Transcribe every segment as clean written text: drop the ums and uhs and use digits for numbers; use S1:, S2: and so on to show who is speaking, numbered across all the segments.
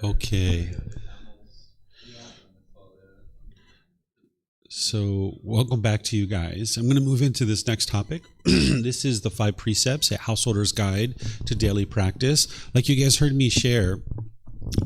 S1: Okay. So, welcome back to you guys. I'm going to move into this next topic. This is the 5 Precepts, a householder's guide to daily practice. Like you guys heard me share,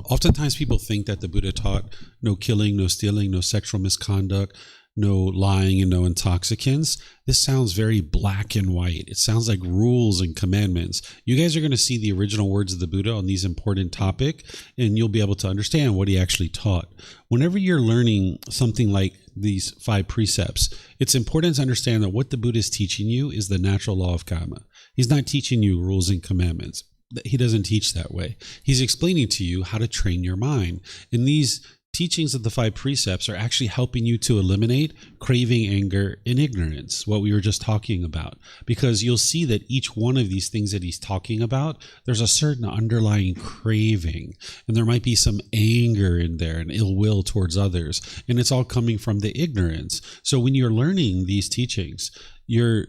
S1: oftentimes people think that the Buddha taught no killing, no stealing, no sexual misconduct, no lying, and no intoxicants. This sounds very black and white. It sounds like rules and commandments. You guys are going to see the original words of the Buddha on these important topics, and you'll be able to understand what he actually taught. Whenever you're learning something like these 5 precepts, it's important to understand that what the Buddha is teaching you is the natural law of Kamma. He's not teaching you rules and commandments. He doesn't teach that way. He's explaining to you how to train your mind. And these teachings of the 5 precepts are actually helping you to eliminate craving, anger, and ignorance, what we were just talking about. Because you'll see that each one of these things that he's talking about, there's a certain underlying craving, and there might be some anger in there and ill will towards others, and it's all coming from the ignorance. So when you're learning these teachings, you're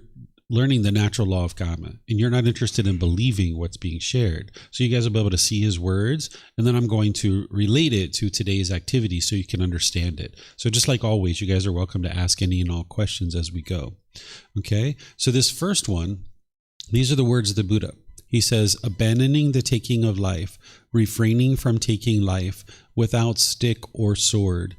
S1: learning the natural law of Kamma, and you're not interested in believing what's being shared. So you guys will be able to see his words, and then I'm going to relate it to today's activity so you can understand it. So just like always, you guys are welcome to ask any and all questions as we go. Okay, so this first one, these are the words of the Buddha. He says, abandoning the taking of life, refraining from taking life without stick or sword,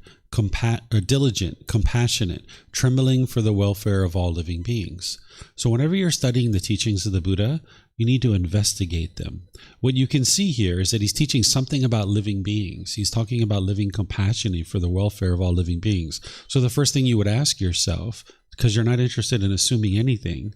S1: diligent, compassionate, trembling for the welfare of all living beings. So whenever you're studying the teachings of the Buddha, you need to investigate them. What you can see here is that he's teaching something about living beings. He's talking about living compassionately for the welfare of all living beings. So the first thing you would ask yourself, because you're not interested in assuming anything,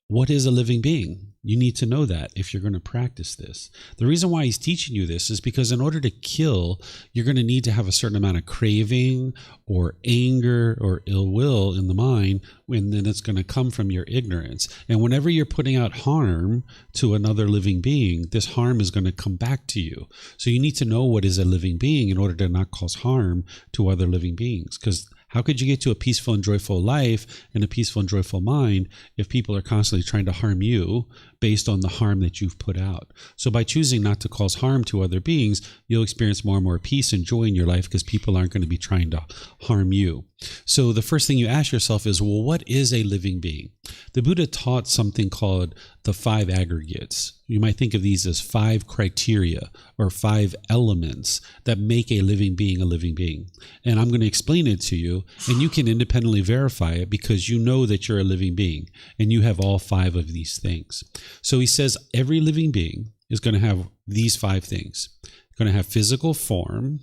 S1: what is a living being? You need to know that if you're going to practice this. The reason why he's teaching you this is because in order to kill, you're going to need to have a certain amount of craving or anger or ill will in the mind, and then it's going to come from your ignorance. And whenever you're putting out harm to another living being, this harm is going to come back to you. So you need to know what is a living being in order to not cause harm to other living beings. Because how could you get to a peaceful and joyful life and a peaceful and joyful mind if people are constantly trying to harm you based on the harm that you've put out? So by choosing not to cause harm to other beings, you'll experience more and more peace and joy in your life because people aren't going to be trying to harm you. So the first thing you ask yourself is, well, what is a living being? The Buddha taught something called the 5 aggregates. You might think of these as 5 criteria or 5 elements that make a living being a living being. And I'm going to explain it to you, and you can independently verify it because you know that you're a living being and you have all 5 of these things. So he says every living being is going to have these 5 things. Going to have physical form,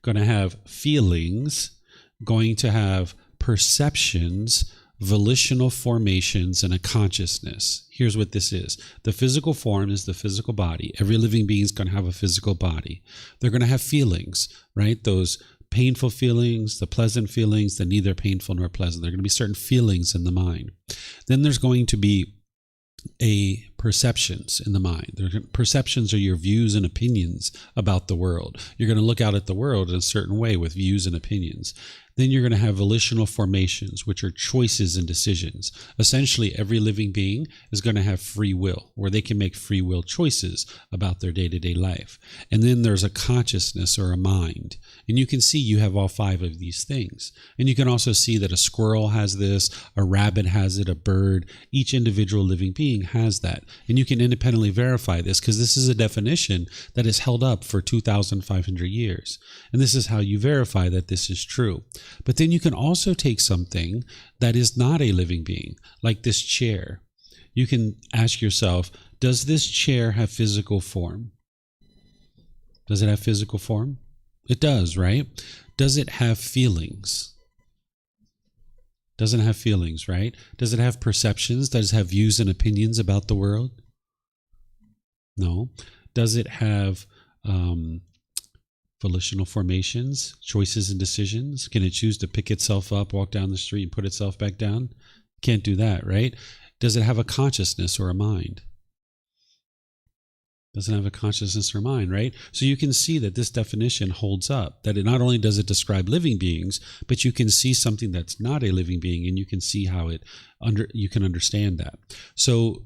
S1: going to have feelings, going to have perceptions, volitional formations, and a consciousness. Here's what this is. The physical form is the physical body. Every living being is going to have a physical body. They're going to have feelings, right? Those painful feelings, the pleasant feelings, they're neither painful nor pleasant. There are going to be certain feelings in the mind. Then there's going to be perceptions in the mind. Perceptions are your views and opinions about the world. You're going to look out at the world in a certain way with views and opinions. Then you're going to have volitional formations, which are choices and decisions. Essentially, every living being is going to have free will, where they can make free will choices about their day-to-day life. And then there's a consciousness or a mind. And you can see you have all 5 of these things. And you can also see that a squirrel has this, a rabbit has it, a bird. Each individual living being has that. And you can independently verify this because this is a definition that is held up for 2,500 years. And this is how you verify that this is true. But then you can also take something that is not a living being, like this chair. You can ask yourself, does this chair have physical form? Does it have physical form? It does, right? Does it have feelings? Doesn't have feelings, right? Does it have perceptions? Does it have views and opinions about the world? No. Does it have volitional formations, choices and decisions? Can it choose to pick itself up, walk down the street, and put itself back down? Can't do that, right? Does it have a consciousness or a mind? Doesn't have a consciousness or mind, right? So you can see that this definition holds up, that it not only does it describe living beings, but you can see something that's not a living being, and you can see how you can understand that. So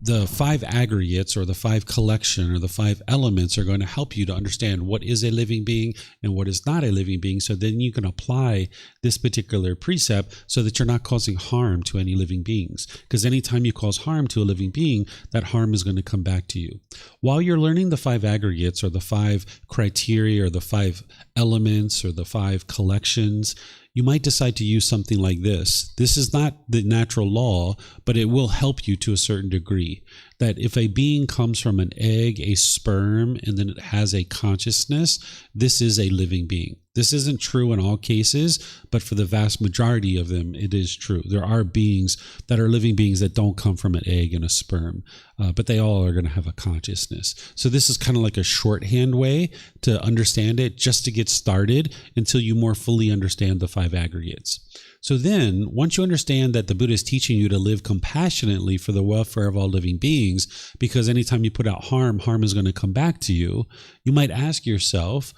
S1: the five aggregates or the five collection or the five elements are going to help you to understand what is a living being and what is not a living being. So then you can apply this particular precept so that you're not causing harm to any living beings. Because anytime you cause harm to a living being, that harm is going to come back to you. While you're learning the five aggregates or the five criteria or the five elements or the five collections, you might decide to use something like this. This is not the natural law, but it will help you to a certain degree. That if a being comes from an egg, a sperm, and then it has a consciousness, this is a living being. This isn't true in all cases, but for the vast majority of them, it is true. There are beings that are living beings that don't come from an egg and a sperm, but they all are going to have a consciousness. So this is kind of like a shorthand way to understand it, just to get started until you more fully understand the five aggregates. So then, once you understand that the Buddha is teaching you to live compassionately for the welfare of all living beings, because anytime you put out harm, harm is going to come back to you, you might ask yourself,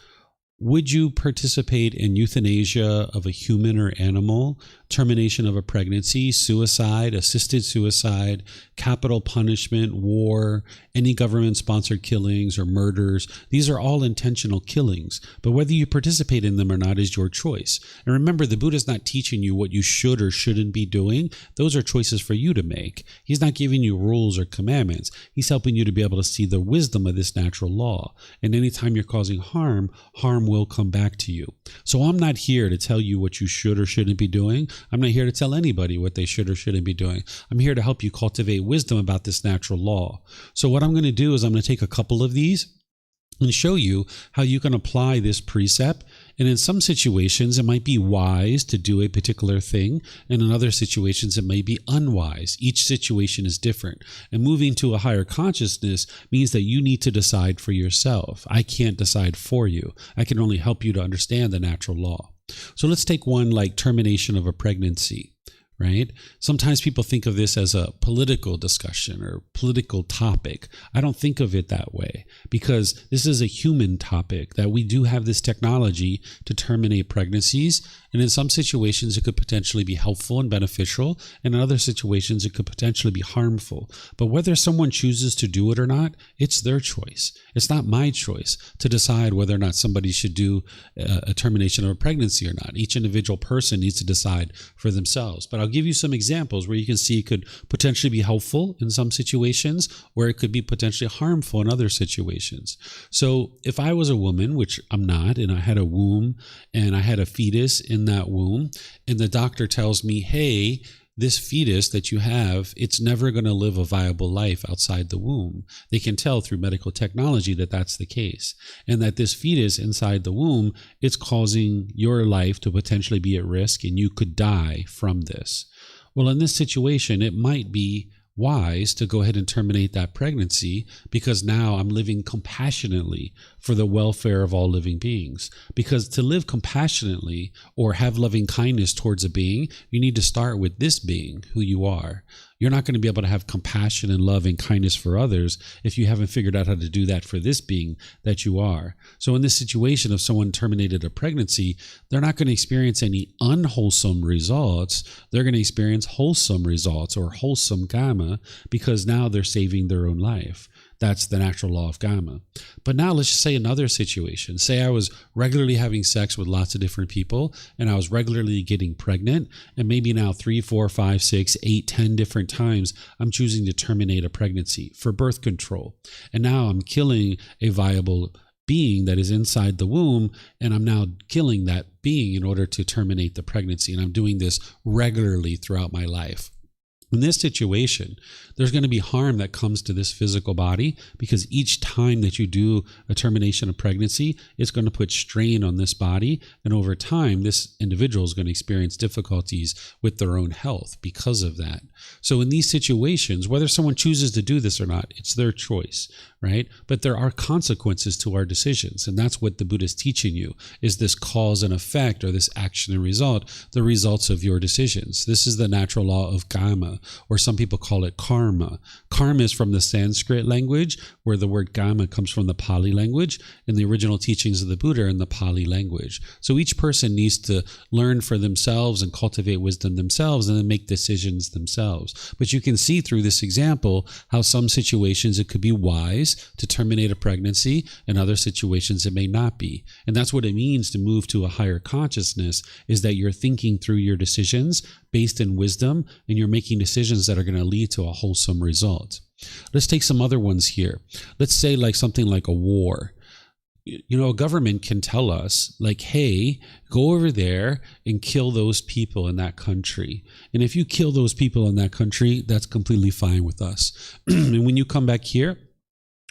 S1: would you participate in euthanasia of a human or animal, termination of a pregnancy, suicide, assisted suicide, capital punishment, war, any government-sponsored killings or murders? These are all intentional killings, but whether you participate in them or not is your choice. And remember, the Buddha is not teaching you what you should or shouldn't be doing. Those are choices for you to make. He's not giving you rules or commandments. He's helping you to be able to see the wisdom of this natural law. And anytime you're causing harm, harm will come back to you. So I'm not here to tell you what you should or shouldn't be doing. I'm not here to tell anybody what they should or shouldn't be doing. I'm here to help you cultivate wisdom about this natural law. So what I'm going to do is I'm going to take a couple of these and show you how you can apply this precept. And in some situations, it might be wise to do a particular thing. And in other situations, it may be unwise. Each situation is different. And moving to a higher consciousness means that you need to decide for yourself. I can't decide for you. I can only help you to understand the natural law. So let's take one like termination of a pregnancy. Right? Sometimes people think of this as a political discussion or political topic. I don't think of it that way because this is a human topic, that we do have this technology to terminate pregnancies. And in some situations, it could potentially be helpful and beneficial. And in other situations, it could potentially be harmful. But whether someone chooses to do it or not, it's their choice. It's not my choice to decide whether or not somebody should do a termination of a pregnancy or not. Each individual person needs to decide for themselves. But I'll give you some examples where you can see it could potentially be helpful in some situations, or it could be potentially harmful in other situations. So if I was a woman, which I'm not, and I had a womb and I had a fetus in that womb, and the doctor tells me, hey, this fetus that you have, it's never going to live a viable life outside the womb. They can tell through medical technology that that's the case. And that this fetus inside the womb, it's causing your life to potentially be at risk and you could die from this. Well, in this situation, it might be wise to go ahead and terminate that pregnancy because now I'm living compassionately for the welfare of all living beings. Because to live compassionately or have loving kindness towards a being, you need to start with this being, who you are. You're not going to be able to have compassion and love and kindness for others if you haven't figured out how to do that for this being that you are. So in this situation, if someone terminated a pregnancy, they're not going to experience any unwholesome results. They're going to experience wholesome results or wholesome Kamma because now they're saving their own life. That's the natural law of Kamma. But now let's just say another situation. Say I was regularly having sex with lots of different people and I was regularly getting pregnant, and maybe now 3, 4, 5, 6, 8, 10 different times I'm choosing to terminate a pregnancy for birth control. And now I'm killing a viable being that is inside the womb, and I'm now killing that being in order to terminate the pregnancy. And I'm doing this regularly throughout my life. In this situation, there's going to be harm that comes to this physical body because each time that you do a termination of pregnancy, it's going to put strain on this body. And over time, this individual is going to experience difficulties with their own health because of that. So in these situations, whether someone chooses to do this or not, it's their choice, right? But there are consequences to our decisions. And that's what the Buddha is teaching you, is this cause and effect, or this action and result, the results of your decisions. This is the natural law of Kamma, or some people call it karma. Karma is from the Sanskrit language, where the word Kamma comes from the Pali language, and the original teachings of the Buddha are in the Pali language. So each person needs to learn for themselves and cultivate wisdom themselves and then make decisions themselves. themselves. But you can see through this example how some situations it could be wise to terminate a pregnancy, and other situations it may not be. And that's what it means to move to a higher consciousness, is that you're thinking through your decisions based in wisdom, and you're making decisions that are going to lead to a wholesome result. Let's take some other ones here. Let's say like something like a war. A government can tell us like, hey, go over there and kill those people in that country. And if you kill those people in that country, that's completely fine with us. And when you come back here,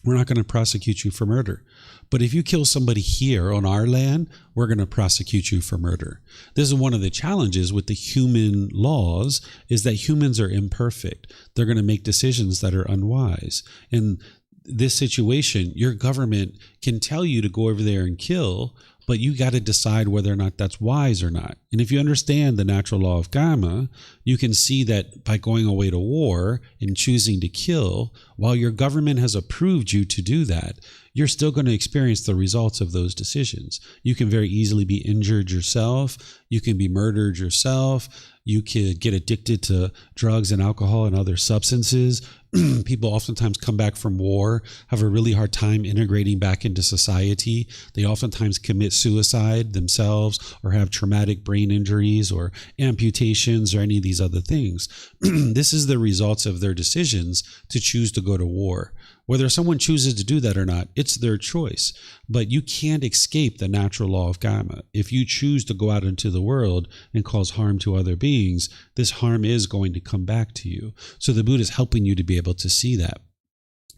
S1: we're not going to prosecute you for murder. But if you kill somebody here on our land, we're going to prosecute you for murder. This is one of the challenges with the human laws, is that humans are imperfect. They're going to make decisions that are unwise. And this situation, your government can tell you to go over there and kill, but you got to decide whether or not that's wise or not. And if you understand the natural law of Kamma, you can see that by going away to war and choosing to kill, while your government has approved you to do that, you're still going to experience the results of those decisions. You can very easily be injured yourself. You can be murdered yourself. You could get addicted to drugs and alcohol and other substances. People oftentimes come back from war, have a really hard time integrating back into society. They oftentimes commit suicide themselves, or have traumatic brain injuries or amputations or any of these other things. This is the results of their decisions to choose to go to war. Whether someone chooses to do that or not, it's their choice. But you can't escape the natural law of Kamma. If you choose to go out into the world and cause harm to other beings, this harm is going to come back to you. So the Buddha is helping you to be able to see that.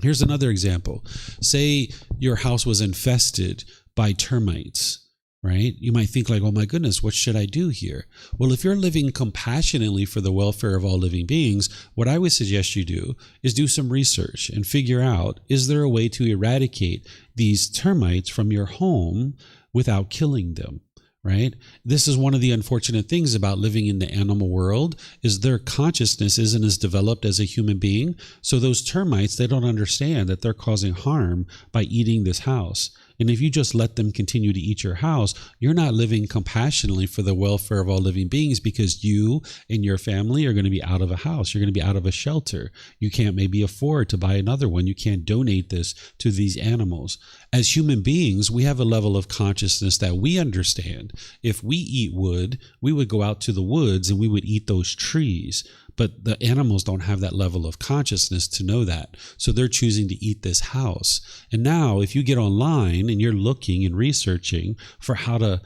S1: Here's another example. Say your house was infested by termites. Right? You might think like, oh my goodness, what should I do here? Well, if you're living compassionately for the welfare of all living beings, what I would suggest you do is do some research and figure out, is there a way to eradicate these termites from your home without killing them? Right? This is one of the unfortunate things about living in the animal world, is their consciousness isn't as developed as a human being. So those termites, they don't understand that they're causing harm by eating this house. And if you just let them continue to eat your house, you're not living compassionately for the welfare of all living beings, because you and your family are going to be out of a house. You're going to be out of a shelter. You can't maybe afford to buy another one. You can't donate this to these animals. As human beings, we have a level of consciousness that we understand. If we eat wood, we would go out to the woods and we would eat those trees. But the animals don't have that level of consciousness to know that. So they're choosing to eat this house. And now if you get online and you're looking and researching for how to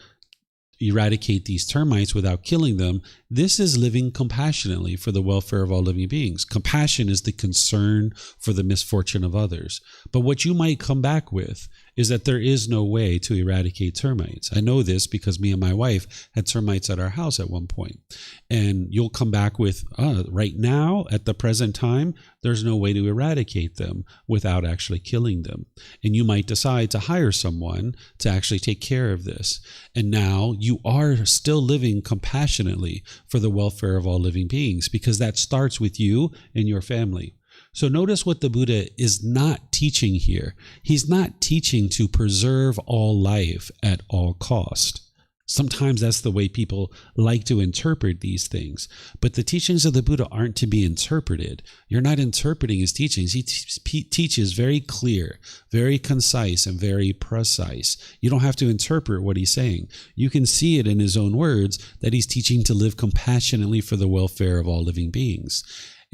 S1: eradicate these termites without killing them, this is living compassionately for the welfare of all living beings. Compassion is the concern for the misfortune of others. But what you might come back with is that there is no way to eradicate termites. I know this because me and my wife had termites at our house at one point. And you'll come back with, right now, at the present time, there's no way to eradicate them without actually killing them. And you might decide to hire someone to actually take care of this. And now you are still living compassionately for the welfare of all living beings, because that starts with you and your family. So notice what the Buddha is not teaching here. He's not teaching to preserve all life at all cost. Sometimes that's the way people like to interpret these things. But the teachings of the Buddha aren't to be interpreted. You're not interpreting his teachings. He teaches very clear, very concise, and very precise. You don't have to interpret what he's saying. You can see it in his own words that he's teaching to live compassionately for the welfare of all living beings.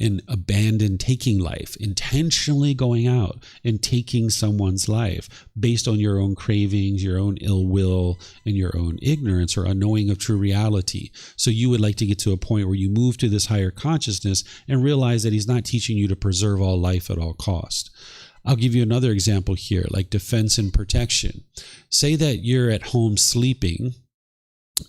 S1: And abandon taking life, intentionally going out and taking someone's life based on your own cravings, your own ill will, and your own ignorance or unknowing of true reality. So you would like to get to a point where you move to this higher consciousness and realize that he's not teaching you to preserve all life at all cost. I'll give you another example here, like defense and protection. Say that you're at home sleeping,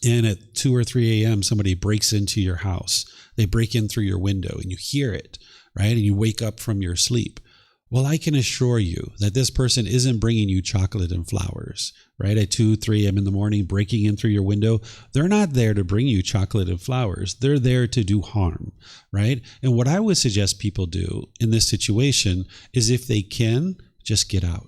S1: and at 2 or 3 a.m., somebody breaks into your house. They break in through your window and you hear it, right? And you wake up from your sleep. Well, I can assure you that this person isn't bringing you chocolate and flowers, right? At 2, 3 a.m. in the morning, breaking in through your window. They're not there to bring you chocolate and flowers. They're there to do harm, right? And what I would suggest people do in this situation is, if they can, just get out.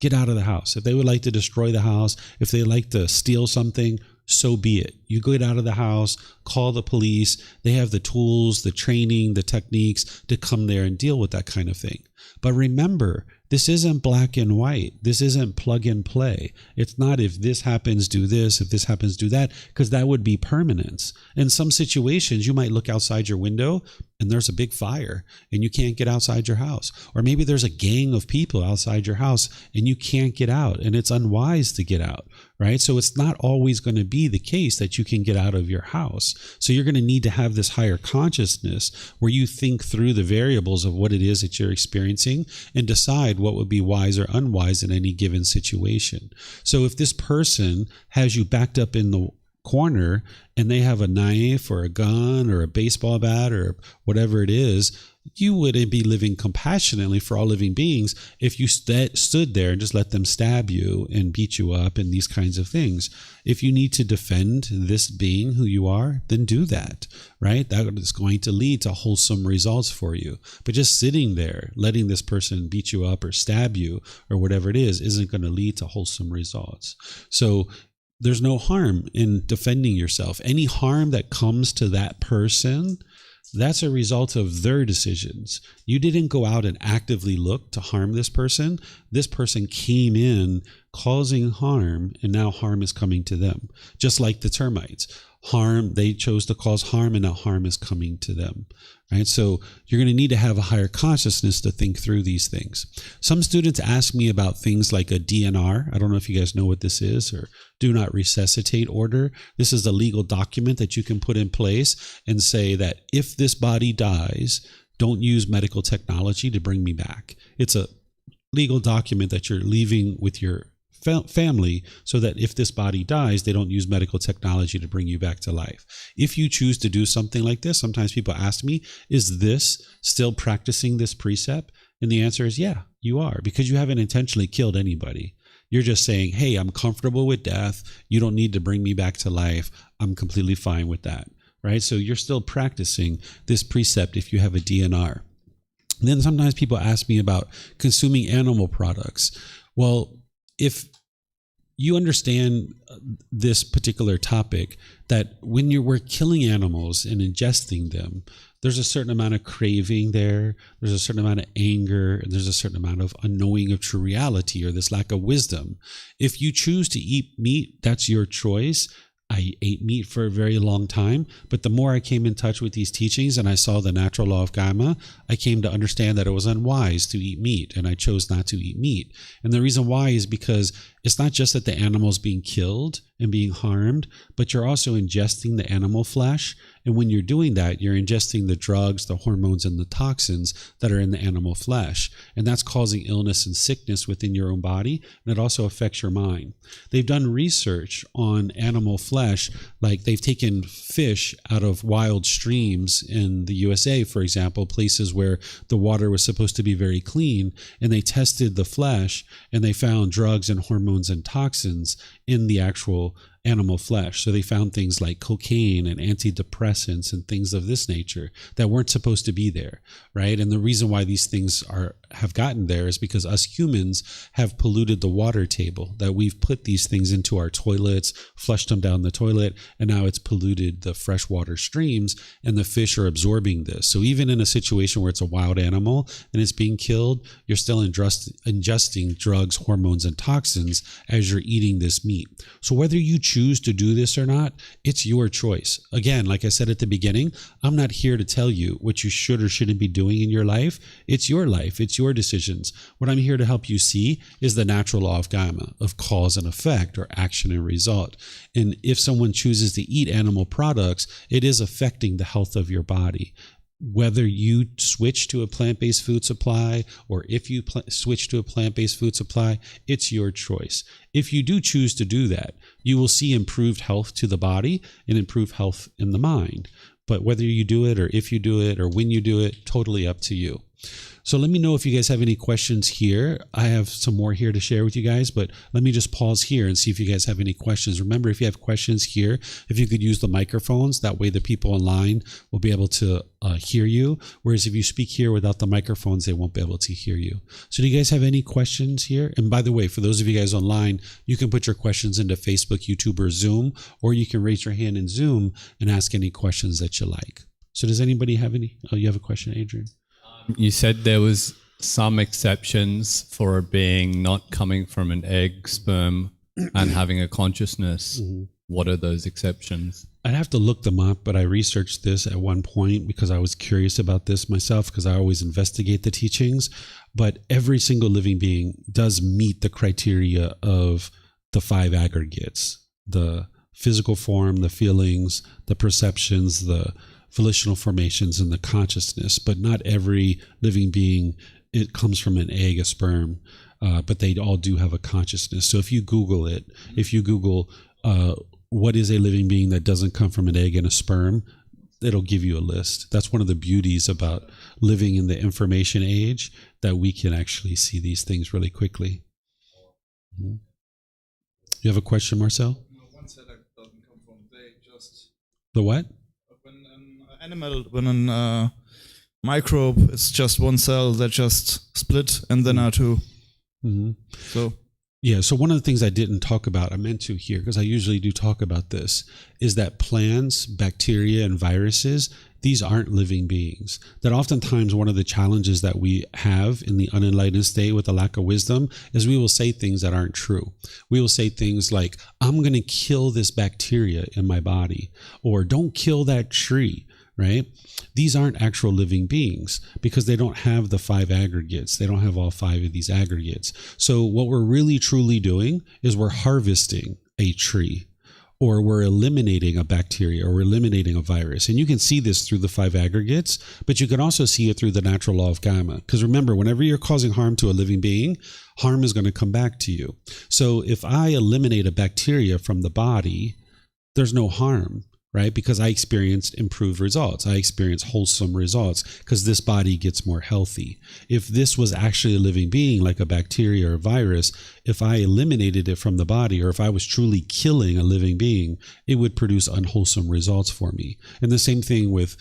S1: Get out of the house. If they would like to destroy the house, if they like to steal something, so be it. You get out of the house, call the police. They have the tools, the training, the techniques to come there and deal with that kind of thing. But remember, this isn't black and white. This isn't plug and play. It's not if this happens, do this, if this happens, do that, because that would be permanence. In some situations, you might look outside your window and there's a big fire and you can't get outside your house. Or maybe there's a gang of people outside your house and you can't get out and it's unwise to get out, right? So it's not always going to be the case that you can get out of your house. So you're going to need to have this higher consciousness where you think through the variables of what it is that you're experiencing and decide what would be wise or unwise in any given situation. So if this person has you backed up in the corner and they have a knife or a gun or a baseball bat or whatever it is, you wouldn't be living compassionately for all living beings if you stood there and just let them stab you and beat you up and these kinds of things. If you need to defend this being who you are, then do that, right? That is going to lead to wholesome results for you. But just sitting there, letting this person beat you up or stab you or whatever it is, isn't going to lead to wholesome results. So there's no harm in defending yourself. Any harm that comes to that person, that's a result of their decisions. You didn't go out and actively look to harm this person. This person came in causing harm, and now harm is coming to them. Just like the termites. Harm, they chose to cause harm, and now harm is coming to them. Right? So you're going to need to have a higher consciousness to think through these things. Some students ask me about things like a DNR. I don't know if you guys know what this is, or do not resuscitate order. This is a legal document that you can put in place and say that if this body dies, don't use medical technology to bring me back. It's a legal document that you're leaving with your family so that if this body dies, they don't use medical technology to bring you back to life. If you choose to do something like this, sometimes people ask me, is this still practicing this precept? And the answer is, yeah, you are, because you haven't intentionally killed anybody. You're just saying, hey, I'm comfortable with death. You don't need to bring me back to life. I'm completely fine with that, right? So you're still practicing this precept if you have a DNR. And then sometimes people ask me about consuming animal products. Well, if you understand this particular topic, that when we're killing animals and ingesting them, there's a certain amount of craving there, there's a certain amount of anger, and there's a certain amount of unknowing of true reality or this lack of wisdom. If you choose to eat meat, that's your choice. I ate meat for a very long time, but the more I came in touch with these teachings and I saw the natural law of Kamma, I came to understand that it was unwise to eat meat, and I chose not to eat meat. And the reason why is because it's not just that the animal's being killed and being harmed, but you're also ingesting the animal flesh. And when you're doing that, you're ingesting the drugs, the hormones, and the toxins that are in the animal flesh. And that's causing illness and sickness within your own body. And it also affects your mind. They've done research on animal flesh, like they've taken fish out of wild streams in the USA, for example, places where the water was supposed to be very clean. And they tested the flesh and they found drugs and hormones and toxins in the actual animal flesh. So they found things like cocaine and antidepressants and things of this nature that weren't supposed to be there, right? And the reason why these things have gotten there is because us humans have polluted the water table, that we've put these things into our toilets, flushed them down the toilet, and now it's polluted the freshwater streams, and the fish are absorbing this. So even in a situation where it's a wild animal and it's being killed, you're still ingesting drugs, hormones, and toxins as you're eating this meat. So whether you choose to do this or not, it's your choice. Again, like I said at the beginning, I'm not here to tell you what you should or shouldn't be doing in your life. It's your life. It's your decisions. What I'm here to help you see is the natural law of Kamma, of cause and effect, or action and result. And if someone chooses to eat animal products, it is affecting the health of your body. Whether you switch to a plant-based food supply or if you switch to a plant-based food supply, it's your choice. If you do choose to do that, you will see improved health to the body and improved health in the mind. But whether you do it or if you do it or when you do it, totally up to you. So let me know if you guys have any questions here. I have some more here to share with you guys, but let me just pause here and see if you guys have any questions. Remember, if you have questions here, if you could use the microphones, that way the people online will be able to hear you. Whereas if you speak here without the microphones, they won't be able to hear you. So do you guys have any questions here? And by the way, for those of you guys online, you can put your questions into Facebook, YouTube, or Zoom, or you can raise your hand in Zoom and ask any questions that you like. So does anybody have any? Oh, you have a question, Adrian?
S2: You said there was some exceptions for a being not coming from an egg, sperm, and having a consciousness. Mm-hmm. What are those exceptions?
S1: I'd have to look them up, but I researched this at one point because I was curious about this myself, because I always investigate the teachings. But every single living being does meet the criteria of the 5 aggregates: the physical form, the feelings, the perceptions, the volitional formations, and the consciousness. But not every living being, it comes from an egg, a sperm, but they all do have a consciousness. So if you Google it, if you Google what is a living being that doesn't come from an egg and a sperm, it'll give you a list. That's one of the beauties about living in the information age, that we can actually see these things really quickly. Mm-hmm. You have a question, Marcel?
S3: No, one cell doesn't come from. They just...
S1: The what?
S3: When an microbe, it's just one cell that just split and then are 2.
S1: Mm-hmm.
S3: So
S1: yeah, so one of the things I didn't talk about, I meant to here, because I usually do talk about this, is that plants, bacteria, and viruses, these aren't living beings. That oftentimes one of the challenges that we have in the unenlightened state with a lack of wisdom is we will say things that aren't true. We will say things like, I'm going to kill this bacteria in my body, or don't kill that tree. Right? These aren't actual living beings because they don't have the 5 aggregates. They don't have all 5 of these aggregates. So what we're really truly doing is we're harvesting a tree, or we're eliminating a bacteria, or we're eliminating a virus. And you can see this through the 5 aggregates, but you can also see it through the natural law of Kamma. Because remember, whenever you're causing harm to a living being, harm is going to come back to you. So if I eliminate a bacteria from the body, there's no harm. Right? Because I experienced improved results. I experienced wholesome results because this body gets more healthy. If this was actually a living being, like a bacteria or a virus, if I eliminated it from the body, or if I was truly killing a living being, it would produce unwholesome results for me. And the same thing with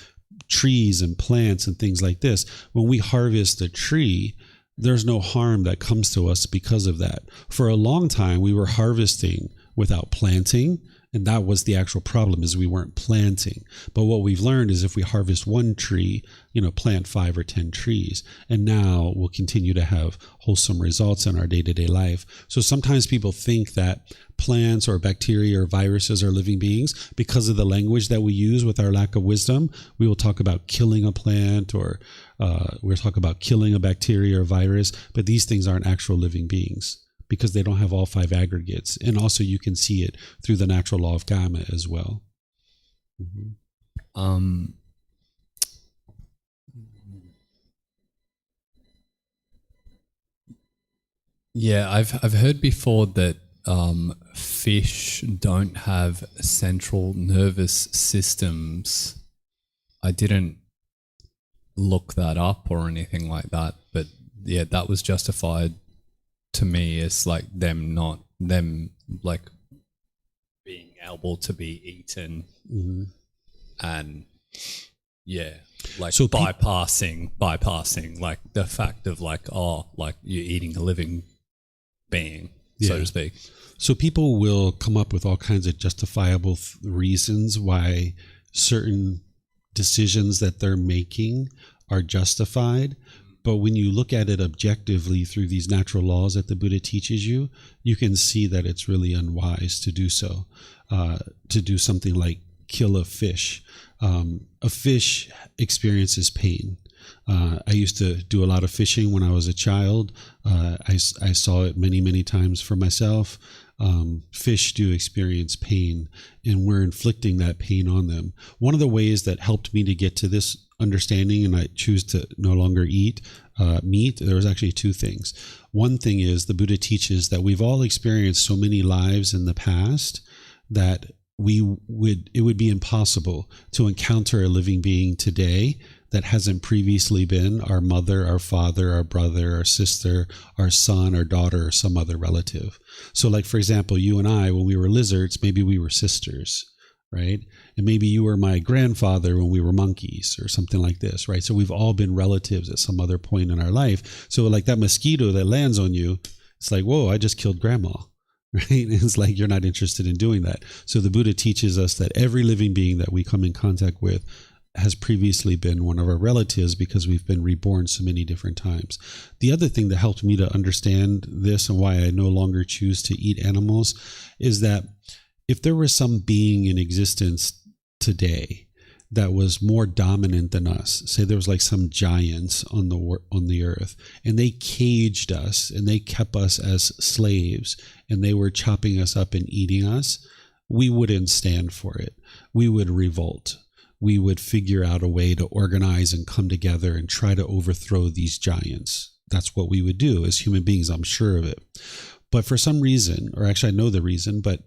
S1: trees and plants and things like this. When we harvest a tree, there's no harm that comes to us because of that. For a long time, we were harvesting without planting. And that was the actual problem, is we weren't planting. But what we've learned is if we harvest one tree, plant 5 or 10 trees, and now we'll continue to have wholesome results in our day-to-day life. So sometimes people think that plants or bacteria or viruses are living beings because of the language that we use with our lack of wisdom. We will talk about killing a plant, or we'll talk about killing a bacteria or virus, but these things aren't actual living beings, because they don't have all 5 aggregates. And also you can see it through the natural law of Kamma as well. Mm-hmm.
S2: Yeah, I've heard before that fish don't have central nervous systems. I didn't look that up or anything like that, but yeah, that was justified to me as like them being able to be eaten. Mm-hmm. And yeah, like so bypassing like the fact of like, like you're eating a living being, so to speak.
S1: So people will come up with all kinds of justifiable reasons why certain decisions that they're making are justified. But when you look at it objectively through these natural laws that the Buddha teaches you, you can see that it's really unwise to do so, to do something like kill a fish. A fish experiences pain. I used to do a lot of fishing when I was a child. I saw it many, many times for myself. Fish do experience pain, and we're inflicting that pain on them. One of the ways that helped me to get to this understanding, and I choose to no longer eat meat, there was actually 2 things. One thing is the Buddha teaches that we've all experienced so many lives in the past that it would be impossible to encounter a living being today that hasn't previously been our mother, our father, our brother, our sister, our son, our daughter, or some other relative. So like, for example, you and I, when we were lizards, maybe we were sisters, right? And maybe you were my grandfather when we were monkeys or something like this, right? So we've all been relatives at some other point in our life. So like that mosquito that lands on you, it's like, whoa, I just killed grandma. Right? It's like you're not interested in doing that. So the Buddha teaches us that every living being that we come in contact with has previously been one of our relatives because we've been reborn so many different times. The other thing that helped me to understand this and why I no longer choose to eat animals is that if there was some being in existence today that was more dominant than us, say there was like some giants on the earth, and they caged us and they kept us as slaves and they were chopping us up and eating us, we wouldn't stand for it. We would revolt. We would figure out a way to organize and come together and try to overthrow these giants. That's what we would do as human beings, I'm sure of it. But for some reason, or actually I know the reason, but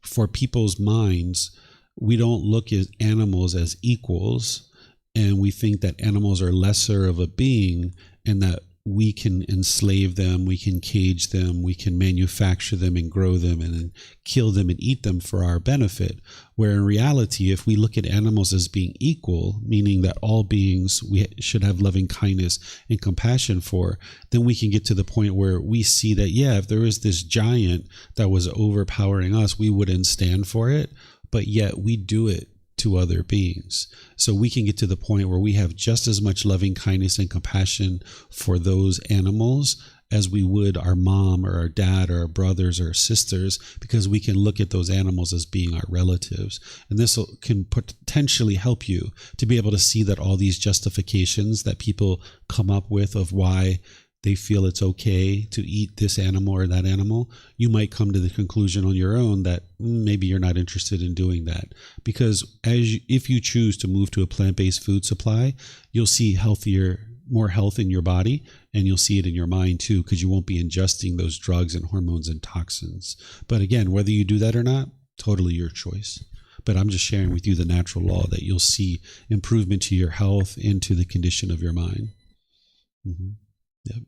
S1: for people's minds, we don't look at animals as equals, and we think that animals are lesser of a being and that we can enslave them, we can cage them, we can manufacture them and grow them and then kill them and eat them for our benefit. Where in reality, if we look at animals as being equal, meaning that all beings we should have loving kindness and compassion for, then we can get to the point where we see that, yeah, if there was this giant that was overpowering us, we wouldn't stand for it, but yet we do it to other beings. So we can get to the point where we have just as much loving kindness and compassion for those animals as we would our mom or our dad or our brothers or our sisters, because we can look at those animals as being our relatives. And this can potentially help you to be able to see that all these justifications that people come up with of why they feel it's okay to eat this animal or that animal, you might come to the conclusion on your own that maybe you're not interested in doing that. Because if you choose to move to a plant-based food supply, you'll see more health in your body, and you'll see it in your mind too, because you won't be ingesting those drugs and hormones and toxins. But again, whether you do that or not, totally your choice. But I'm just sharing with you the natural law that you'll see improvement to your health and to the condition of your mind. Mm-hmm. Yep.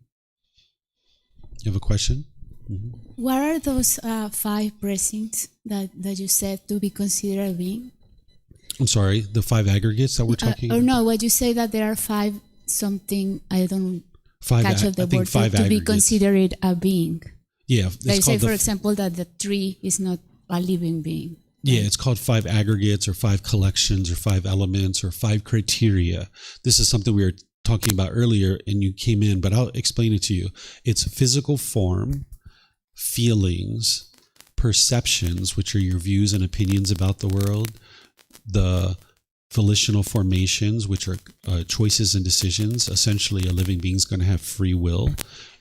S1: You have a question? Mm-hmm.
S4: What are those 5 precepts that you said to be considered a being?
S1: I'm sorry, the 5 aggregates that we're talking
S4: Or
S1: about?
S4: no, what you say that there are 5 something, I don't
S1: catch
S4: the word, to be considered a being.
S1: Yeah.
S4: They say, for example, that the tree is not a living being.
S1: Yeah, it's called 5 aggregates or 5 collections or 5 elements or 5 criteria. This is something we were talking about earlier and you came in, but I'll explain it to you. It's physical form, feelings, perceptions, which are your views and opinions about the world, the volitional formations, which are choices and decisions. Essentially, a living being is going to have free will.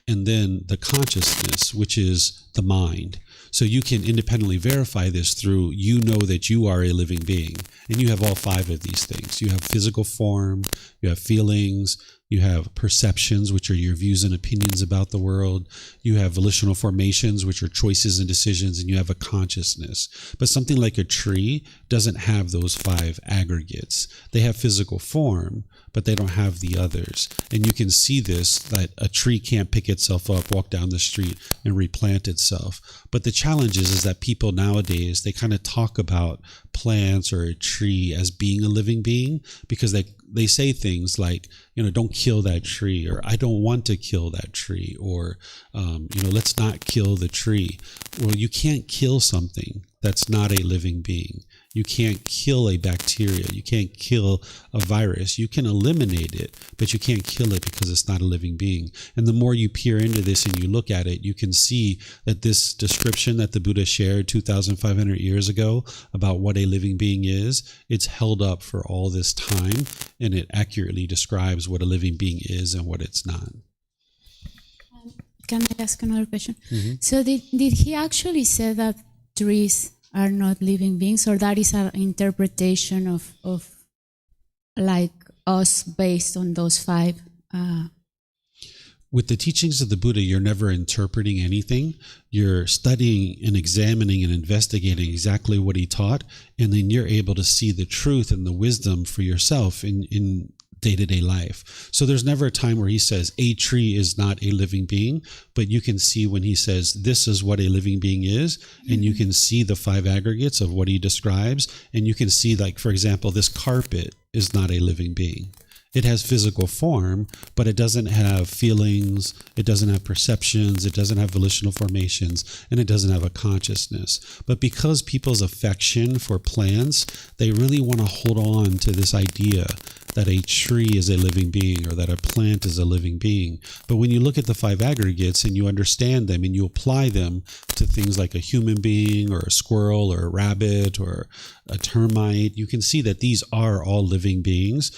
S1: And then the consciousness, which is the mind. So you can independently verify this through, you know that you are a living being, and you have all 5 of these things. You have physical form, you have feelings, you have perceptions, which are your views and opinions about the world. You have volitional formations, which are choices and decisions, and you have a consciousness. But something like a tree doesn't have those 5 aggregates. They have physical form, but they don't have the others. And you can see this, that a tree can't pick itself up, walk down the street, and replant itself. But the challenge is that people nowadays, they kind of talk about plants or a tree as being a living being because they say things like, don't kill that tree, or I don't want to kill that tree, or, let's not kill the tree. Well, you can't kill something that's not a living being. You can't kill a bacteria. You can't kill a virus. You can eliminate it, but you can't kill it because it's not a living being. And the more you peer into this and you look at it, you can see that this description that the Buddha shared 2,500 years ago about what a living being is, it's held up for all this time, and it accurately describes what a living being is and what it's not.
S4: Can I ask another question?
S1: Mm-hmm.
S4: So did he actually say that trees are not living beings, or that is an interpretation of like us based on those 5?
S1: With the teachings of the Buddha, you're never interpreting anything. You're studying and examining and investigating exactly what he taught, and then you're able to see the truth and the wisdom for yourself in day-to-day life. So there's never a time where he says a tree is not a living being, but you can see when he says this is what a living being is, and you can see the 5 aggregates of what he describes, and you can see, like, for example, this carpet is not a living being. It has physical form, but it doesn't have feelings, it doesn't have perceptions, it doesn't have volitional formations, and it doesn't have a consciousness. But because people's affection for plants, they really want to hold on to this idea that a tree is a living being or that a plant is a living being. But when you look at the 5 aggregates and you understand them and you apply them to things like a human being or a squirrel or a rabbit or a termite, you can see that these are all living beings,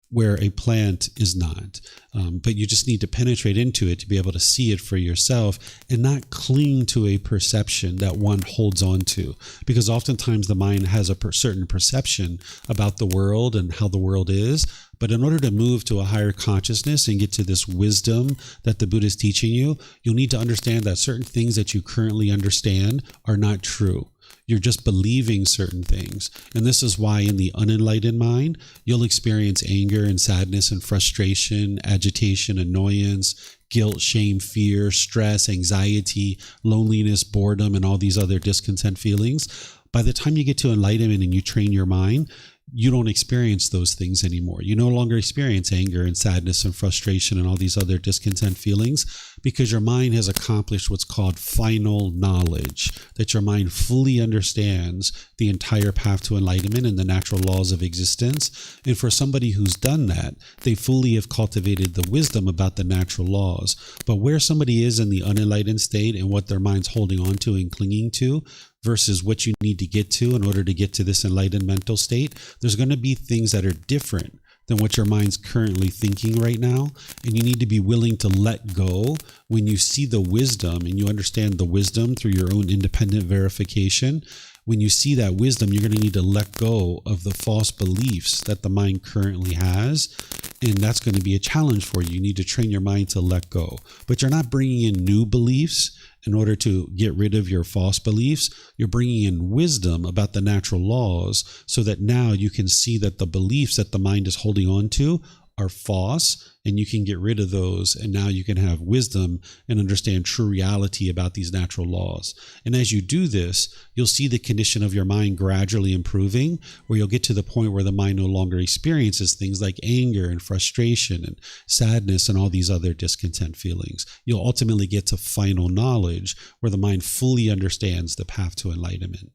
S1: where a plant is not. But you just need to penetrate into it to be able to see it for yourself and not cling to a perception that one holds on to. Because oftentimes the mind has a certain perception about the world and how the world is. But in order to move to a higher consciousness and get to this wisdom that the Buddha is teaching you, you'll need to understand that certain things that you currently understand are not true. You're just believing certain things. And this is why in the unenlightened mind, you'll experience anger and sadness and frustration, agitation, annoyance, guilt, shame, fear, stress, anxiety, loneliness, boredom, and all these other discontent feelings. By the time you get to enlightenment and you train your mind, you don't experience those things anymore. You no longer experience anger and sadness and frustration and all these other discontent feelings because your mind has accomplished what's called final knowledge, that your mind fully understands the entire path to enlightenment and the natural laws of existence. And for somebody who's done that, they fully have cultivated the wisdom about the natural laws. But where somebody is in the unenlightened state and what their mind's holding on to and clinging to versus what you need to get to in order to get to this enlightened mental state, there's going to be things that are different than what your mind's currently thinking right now. And you need to be willing to let go when you see the wisdom and you understand the wisdom through your own independent verification. When you see that wisdom, you're going to need to let go of the false beliefs that the mind currently has. And that's going to be a challenge for you. You need to train your mind to let go. But you're not bringing in new beliefs in order to get rid of your false beliefs. You're bringing in wisdom about the natural laws so that now you can see that the beliefs that the mind is holding on to are false, and you can get rid of those, and now you can have wisdom and understand true reality about these natural laws. And as you do this, you'll see the condition of your mind gradually improving, where you'll get to the point where the mind no longer experiences things like anger and frustration and sadness and all these other discontent feelings. You'll ultimately get to final knowledge, where the mind fully understands the path to enlightenment.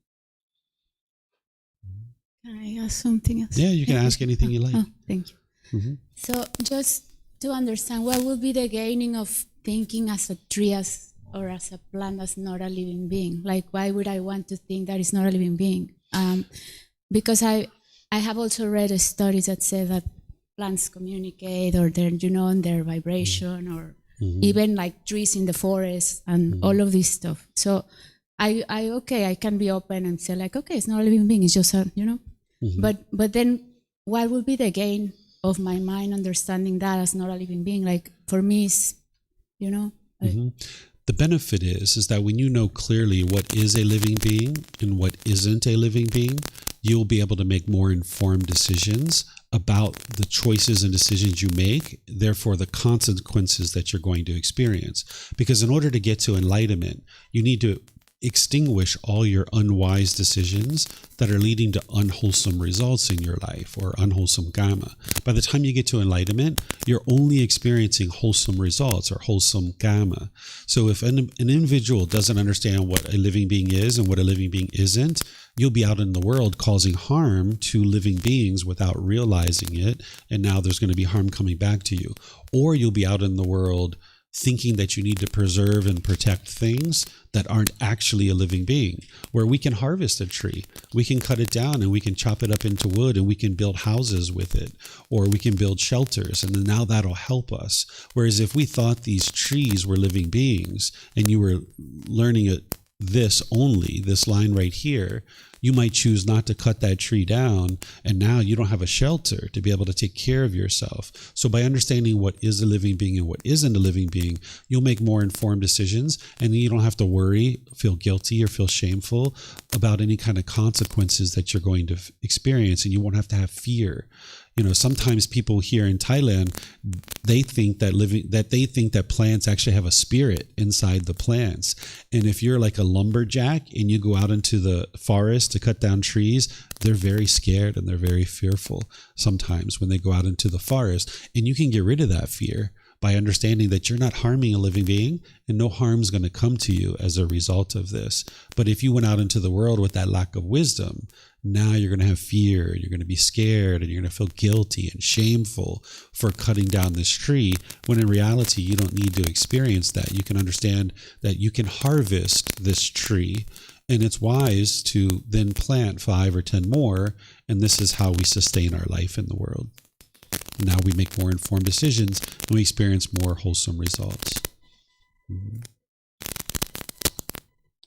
S4: Can I ask something else?
S1: Yeah, you can ask anything you like.
S4: Oh, thank you.
S1: Mm-hmm.
S4: So just to understand, what would be the gaining of thinking as a tree or as a plant as not a living being? Like, why would I want to think that it's not a living being? Because I have also read studies that say that plants communicate, or they're, on their vibration, or even like trees in the forest and all of this stuff. So I can be open and say like, okay, it's not a living being, it's just a, but then what would be the gain of my mind understanding that as not a living being? Like, for me, it's,
S1: The benefit is that when you know clearly what is a living being and what isn't a living being, you'll be able to make more informed decisions about the choices and decisions you make, therefore the consequences that you're going to experience. Because in order to get to enlightenment, you need to extinguish all your unwise decisions that are leading to unwholesome results in your life, or unwholesome kamma. By the time you get to enlightenment, you're only experiencing wholesome results, or wholesome kamma. So if an individual doesn't understand what a living being is and what a living being isn't, you'll be out in the world causing harm to living beings without realizing it, and now there's going to be harm coming back to you. Or you'll be out in the world thinking that you need to preserve and protect things that aren't actually a living being. Where we can harvest a tree, we can cut it down and we can chop it up into wood and we can build houses with it, or we can build shelters, and then now that'll help us. Whereas if we thought these trees were living beings and you were learning this line right here, You might choose not to cut that tree down, and now you don't have a shelter to be able to take care of yourself. So by understanding what is a living being and what isn't a living being, you'll make more informed decisions, and then you don't have to worry, feel guilty, or feel shameful about any kind of consequences that you're going to experience, and you won't have to have fear. Sometimes people here in Thailand, they think that plants actually have a spirit inside the plants. And if you're like a lumberjack and you go out into the forest to cut down trees, they're very scared and they're very fearful sometimes when they go out into the forest. And you can get rid of that fear by understanding that you're not harming a living being and no harm's going to come to you as a result of this. But if you went out into the world with that lack of wisdom, now you're going to have fear, and you're going to be scared, and you're going to feel guilty and shameful for cutting down this tree, when in reality, you don't need to experience that. You can understand that you can harvest this tree, and it's wise to then plant 5 or 10 more, and this is how we sustain our life in the world. Now we make more informed decisions, and we experience more wholesome results. You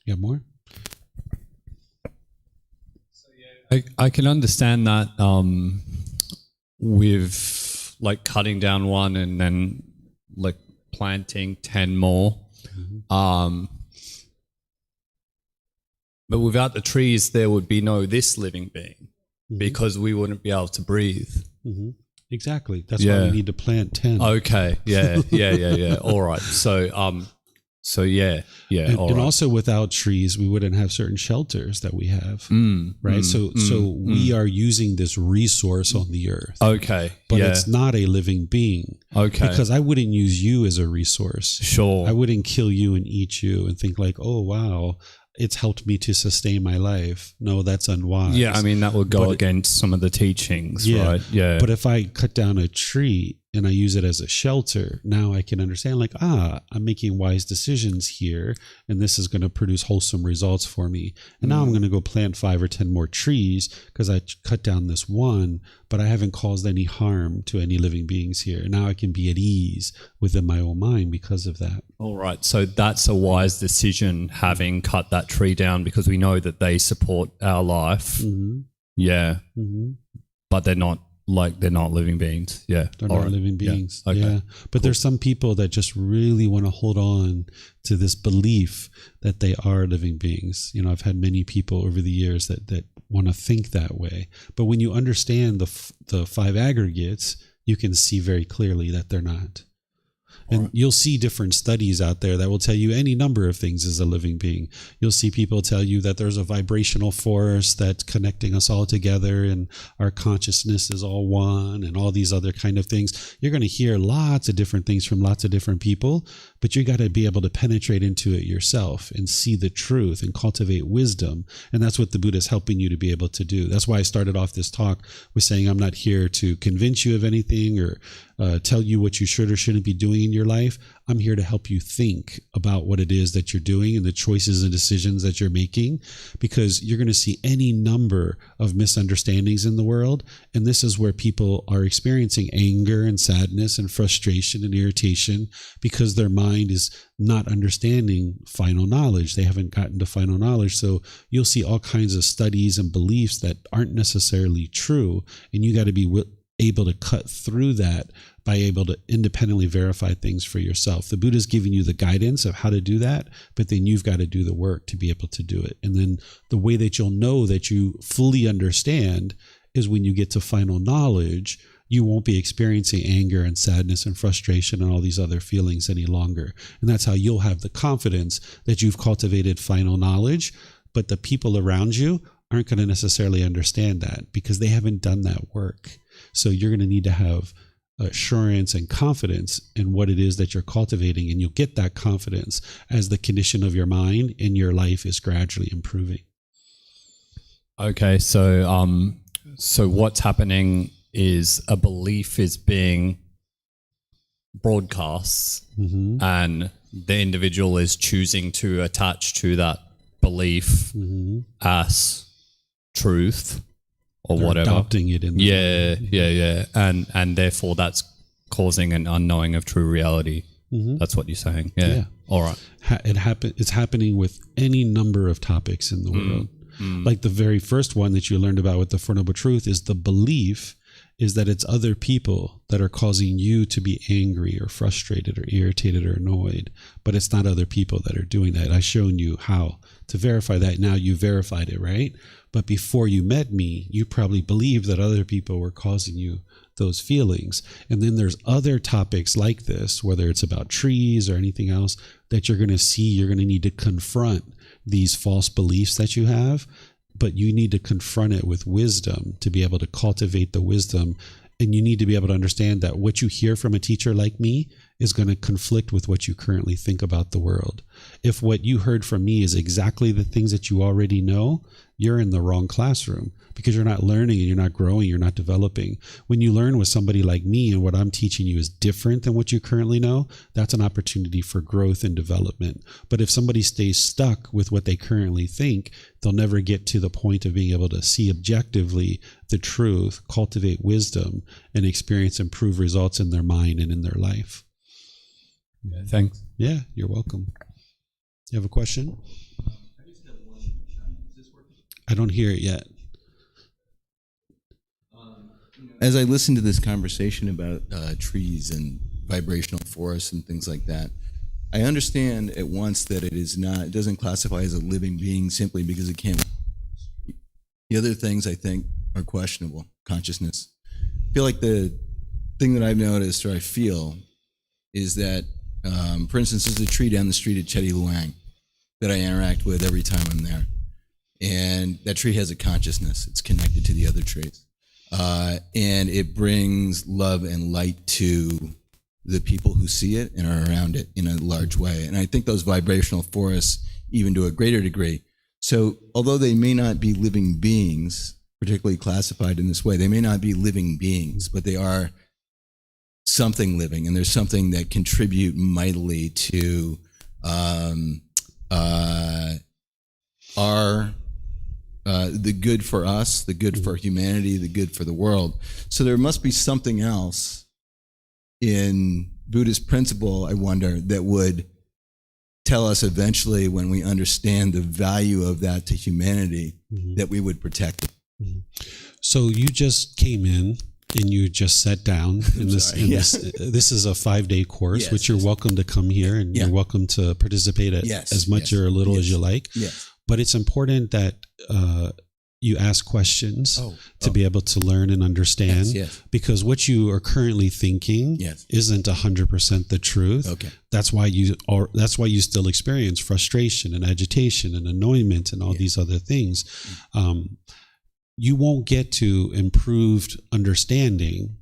S1: got more?
S2: I can understand that with like cutting down one and then like planting 10 more. But without the trees, there would be no this living being because we wouldn't be able to breathe.
S1: Exactly. That's why we need to plant 10.
S2: Okay. Yeah. All right. So yeah.
S1: And also without trees, we wouldn't have certain shelters that we have, right? So we are using this resource on the earth.
S2: Okay.
S1: But it's not a living being.
S2: Okay.
S1: Because I wouldn't use you as a resource.
S2: Sure.
S1: I wouldn't kill you and eat you and think like, oh, wow, it's helped me to sustain my life. No, that's unwise.
S2: Yeah, I mean, that would go against some of the teachings, right? Yeah.
S1: But if I cut down a tree and I use it as a shelter, now I can understand like, I'm making wise decisions here, and this is going to produce wholesome results for me. And now I'm going to go plant 5 or 10 more trees because I cut down this one, but I haven't caused any harm to any living beings here. Now I can be at ease within my own mind because of that.
S2: All right. So that's a wise decision, having cut that tree down, because we know that they support our life. Yeah. But they're not living beings. Yeah.
S1: They're not living beings.
S2: Yeah. Okay.
S1: Yeah. But there's some people that just really want to hold on to this belief that they are living beings. I've had many people over the years that want to think that way. But when you understand the 5 aggregates, you can see very clearly that they're not. And you'll see different studies out there that will tell you any number of things is a living being. You'll see people tell you that there's a vibrational force that's connecting us all together and our consciousness is all one and all these other kind of things. You're going to hear lots of different things from lots of different people, but you got to be able to penetrate into it yourself and see the truth and cultivate wisdom. And that's what the Buddha is helping you to be able to do. That's why I started off this talk with saying I'm not here to convince you of anything or tell you what you should or shouldn't be doing in your life. I'm here to help you think about what it is that you're doing and the choices and decisions that you're making, because you're going to see any number of misunderstandings in the world. And this is where people are experiencing anger and sadness and frustration and irritation because their mind is not understanding final knowledge. They haven't gotten to final knowledge. So you'll see all kinds of studies and beliefs that aren't necessarily true. And you got to be able to cut through that by able to independently verify things for yourself. The Buddha's giving you the guidance of how to do that, but then you've got to do the work to be able to do it. And then the way that you'll know that you fully understand is when you get to final knowledge, you won't be experiencing anger and sadness and frustration and all these other feelings any longer. And that's how you'll have the confidence that you've cultivated final knowledge, but the people around you aren't going to necessarily understand that because they haven't done that work. So you're going to need to have assurance and confidence in what it is that you're cultivating, and you'll get that confidence as the condition of your mind and your life is gradually improving.
S2: Okay, so what's happening is a belief is being broadcast, and the individual is choosing to attach to that belief as truth. Or
S1: they're
S2: whatever,
S1: adopting it in
S2: yeah, and therefore that's causing an unknowing of true reality. That's what you're saying. Yeah. All right.
S1: It's happening with any number of topics in the world. Like the very first one that you learned about with the Four Noble Truth is the belief is that it's other people that are causing you to be angry or frustrated or irritated or annoyed, but it's not other people that are doing that. I've shown you how to verify that. Now you verified it, right? But before you met me, you probably believed that other people were causing you those feelings. And then there's other topics like this, whether it's about trees or anything else, that you're going to see, you're going to need to confront these false beliefs that you have, but you need to confront it with wisdom to be able to cultivate the wisdom. And you need to be able to understand that what you hear from a teacher like me is going to conflict with what you currently think about the world. If what you heard from me is exactly the things that you already know, you're in the wrong classroom, because you're not learning and you're not growing, you're not developing. When you learn with somebody like me and what I'm teaching you is different than what you currently know, that's an opportunity for growth and development. But if somebody stays stuck with what they currently think, they'll never get to the point of being able to see objectively the truth, cultivate wisdom, and experience improved results in their mind and in their life.
S2: Yeah, thanks.
S1: Yeah, you're welcome. You have a question? I don't hear it yet.
S5: As I listen to this conversation about trees and vibrational forests and things like that, I understand at once that it doesn't classify as a living being simply because it can't. The other things I think are questionable. Consciousness. I feel like the thing that I've noticed, or I feel, is that, for instance, there's a tree down the street at Chetty Luang that I interact with every time I'm there. And that tree has a consciousness. It's connected to the other trees. And it brings love and light to the people who see it and are around it in a large way. And I think those vibrational forests, even to a greater degree. So although they may not be living beings, particularly classified in this way, they may not be living beings, but they are something living. And there's something that contribute mightily to the good for us, the good for humanity, the good for the world. So there must be something else in Buddhist principle, I wonder, that would tell us eventually, when we understand the value of that to humanity, that we would protect it.
S1: So you just came in and you just sat down in this. This is a 5-day course,
S5: Yes,
S1: which you're welcome to come here, and you're welcome to participate at as much or a little as you like.
S5: Yes.
S1: But it's important that you ask questions to be able to learn and understand, because what you are currently thinking isn't 100% the truth.
S5: Okay.
S1: That's why you still experience frustration and agitation and annoyment and all these other things. You won't get to improved understanding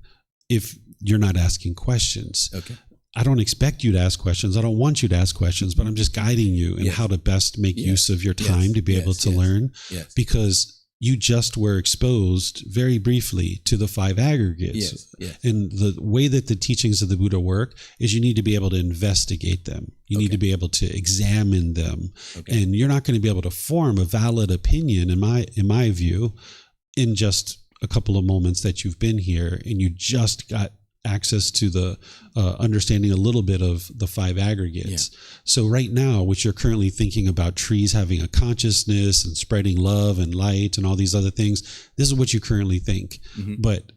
S1: if you're not asking questions.
S5: Okay.
S1: I don't expect you to ask questions. I don't want you to ask questions, but I'm just guiding you in how to best make use of your time to be able to learn, because you just were exposed very briefly to the 5 aggregates. And the way that the teachings of the Buddha work is you need to be able to investigate them. You need to be able to examine them. And you're not going to be able to form a valid opinion, in my view, in just a couple of moments that you've been here and you just got access to the understanding a little bit of the 5 aggregates. So right now, what you're currently thinking about trees having a consciousness and spreading love and light and all these other things, this is what you currently think. But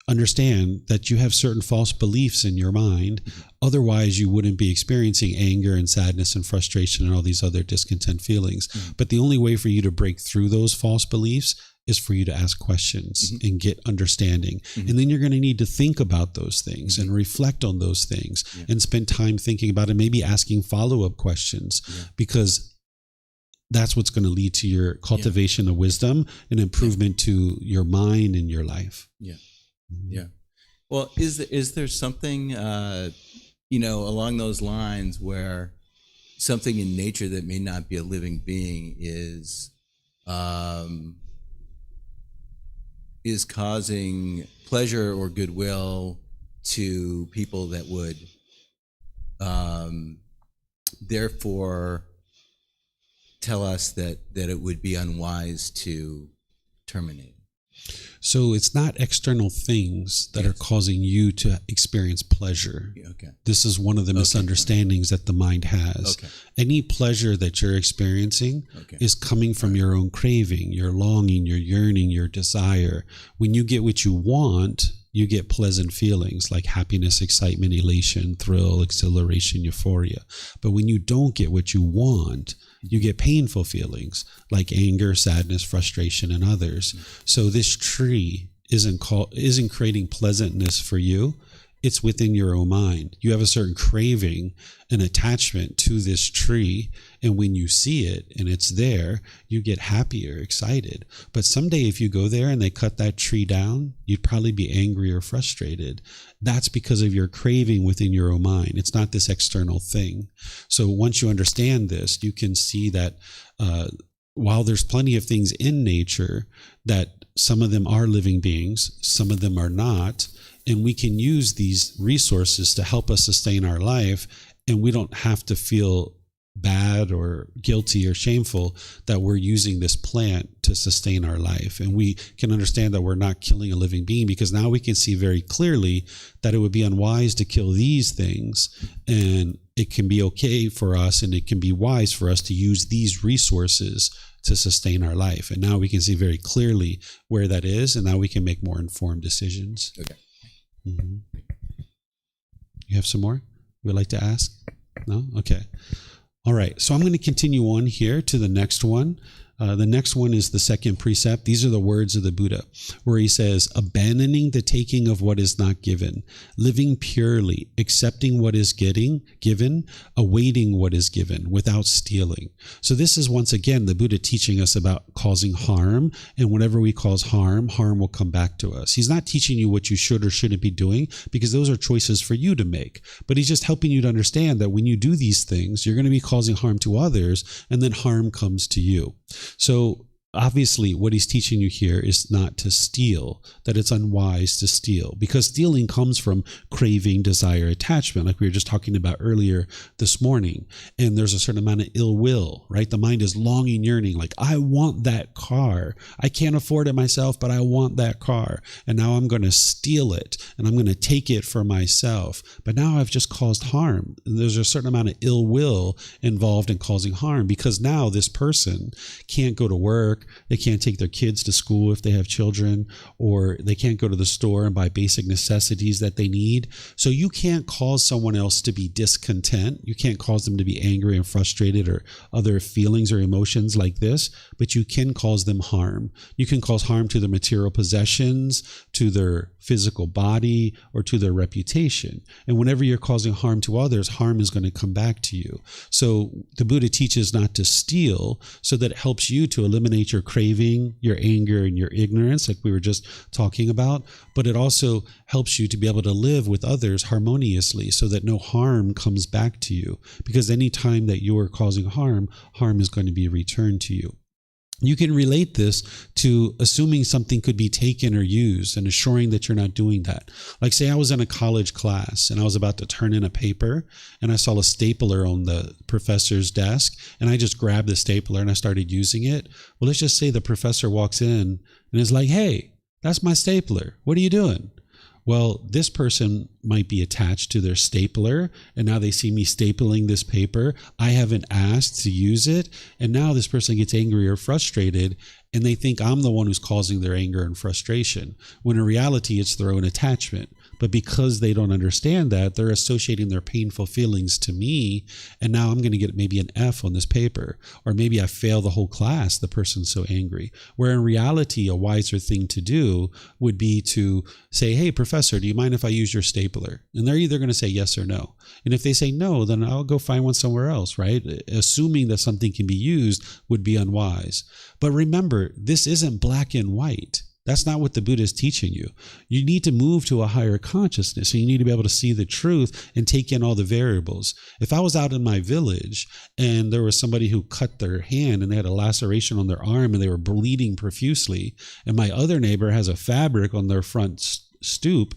S1: understand that you have certain false beliefs in your mind. Otherwise, you wouldn't be experiencing anger and sadness and frustration and all these other discontent feelings. But the only way for you to break through those false beliefs is for you to ask questions and get understanding. And then you're going to need to think about those things and reflect on those things and spend time thinking about it, maybe asking follow-up questions, because that's what's going to lead to your cultivation of wisdom and improvement to your mind and your life.
S5: Well, is there something, along those lines where something in nature that may not be a living being is causing pleasure or goodwill to people that would therefore tell us that it would be unwise to terminate?
S1: So it's not external things that are causing you to experience pleasure.
S5: Okay.
S1: This is one of the misunderstandings that the mind has.
S5: Okay.
S1: Any pleasure that you're experiencing is coming from your own craving, your longing, your yearning, your desire. When you get what you want, you get pleasant feelings like happiness, excitement, elation, thrill, exhilaration, euphoria. But when you don't get what you want, you get painful feelings like anger, sadness, frustration, and others. So this tree isn't creating pleasantness for you. It's within your own mind. You have a certain craving and attachment to this tree. And when you see it and it's there, you get happy or excited. But someday if you go there and they cut that tree down, you'd probably be angry or frustrated. That's because of your craving within your own mind. It's not this external thing. So once you understand this, you can see that while there's plenty of things in nature, that some of them are living beings, some of them are not. And we can use these resources to help us sustain our life. And we don't have to feel bad or guilty or shameful that we're using this plant to sustain our life. And we can understand that we're not killing a living being, because now we can see very clearly that it would be unwise to kill these things. And it can be okay for us, and it can be wise for us to use these resources to sustain our life. And now we can see very clearly where that is. And now we can make more informed decisions.
S5: Okay.
S1: Mm-hmm. You have some more we'd like to ask? No? Okay. All right. So I'm going to continue on here to the next one. The next one is the second precept. These are the words of the Buddha, where he says, abandoning the taking of what is not given, living purely, accepting what is given, awaiting what is given, without stealing. So this is once again the Buddha teaching us about causing harm, and whenever we cause harm, harm will come back to us. He's not teaching you what you should or shouldn't be doing, because those are choices for you to make. But he's just helping you to understand that when you do these things, you're going to be causing harm to others, and then harm comes to you. So obviously what he's teaching you here is not to steal, that it's unwise to steal, because stealing comes from craving, desire, attachment, like we were just talking about earlier this morning. And there's a certain amount of ill will, right? The mind is longing, yearning, like, I want that car. I can't afford it myself, but I want that car. And now I'm going to steal it, and I'm going to take it for myself. But now I've just caused harm. There's a certain amount of ill will involved in causing harm, because now this person can't go to work. They can't take their kids to school if they have children, or they can't go to the store and buy basic necessities that they need. So you can't cause someone else to be discontent. You can't cause them to be angry and frustrated or other feelings or emotions like this, but you can cause them harm. You can cause harm to their material possessions, to their physical body, or to their reputation. And whenever you're causing harm to others, harm is going to come back to you. So the Buddha teaches not to steal, so that it helps you to eliminate your craving, your anger, and your ignorance, like we were just talking about. But it also helps you to be able to live with others harmoniously, so that no harm comes back to you. Because any time that you are causing harm, harm is going to be returned to you. You can relate this to assuming something could be taken or used and assuring that you're not doing that. Like, say I was in a college class and I was about to turn in a paper, and I saw a stapler on the professor's desk, and I just grabbed the stapler and I started using it. Well, let's just say the professor walks in and is like, hey, that's my stapler. What are you doing? Well, this person might be attached to their stapler, and now they see me stapling this paper. I haven't asked to use it, and now this person gets angry or frustrated, and they think I'm the one who's causing their anger and frustration, when in reality it's their own attachment. But because they don't understand that, they're associating their painful feelings to me, and now I'm going to get maybe an F on this paper, or maybe I fail the whole class, the person's so angry. Where in reality, a wiser thing to do would be to say, hey, professor, do you mind if I use your stapler? And they're either going to say yes or no. And if they say no, then I'll go find one somewhere else, right? Assuming that something can be used would be unwise. But remember, this isn't black and white. That's not what the Buddha is teaching you. You need to move to a higher consciousness, and you need to be able to see the truth and take in all the variables. If I was out in my village and there was somebody who cut their hand and they had a laceration on their arm and they were bleeding profusely, and my other neighbor has a fabric on their front stoop,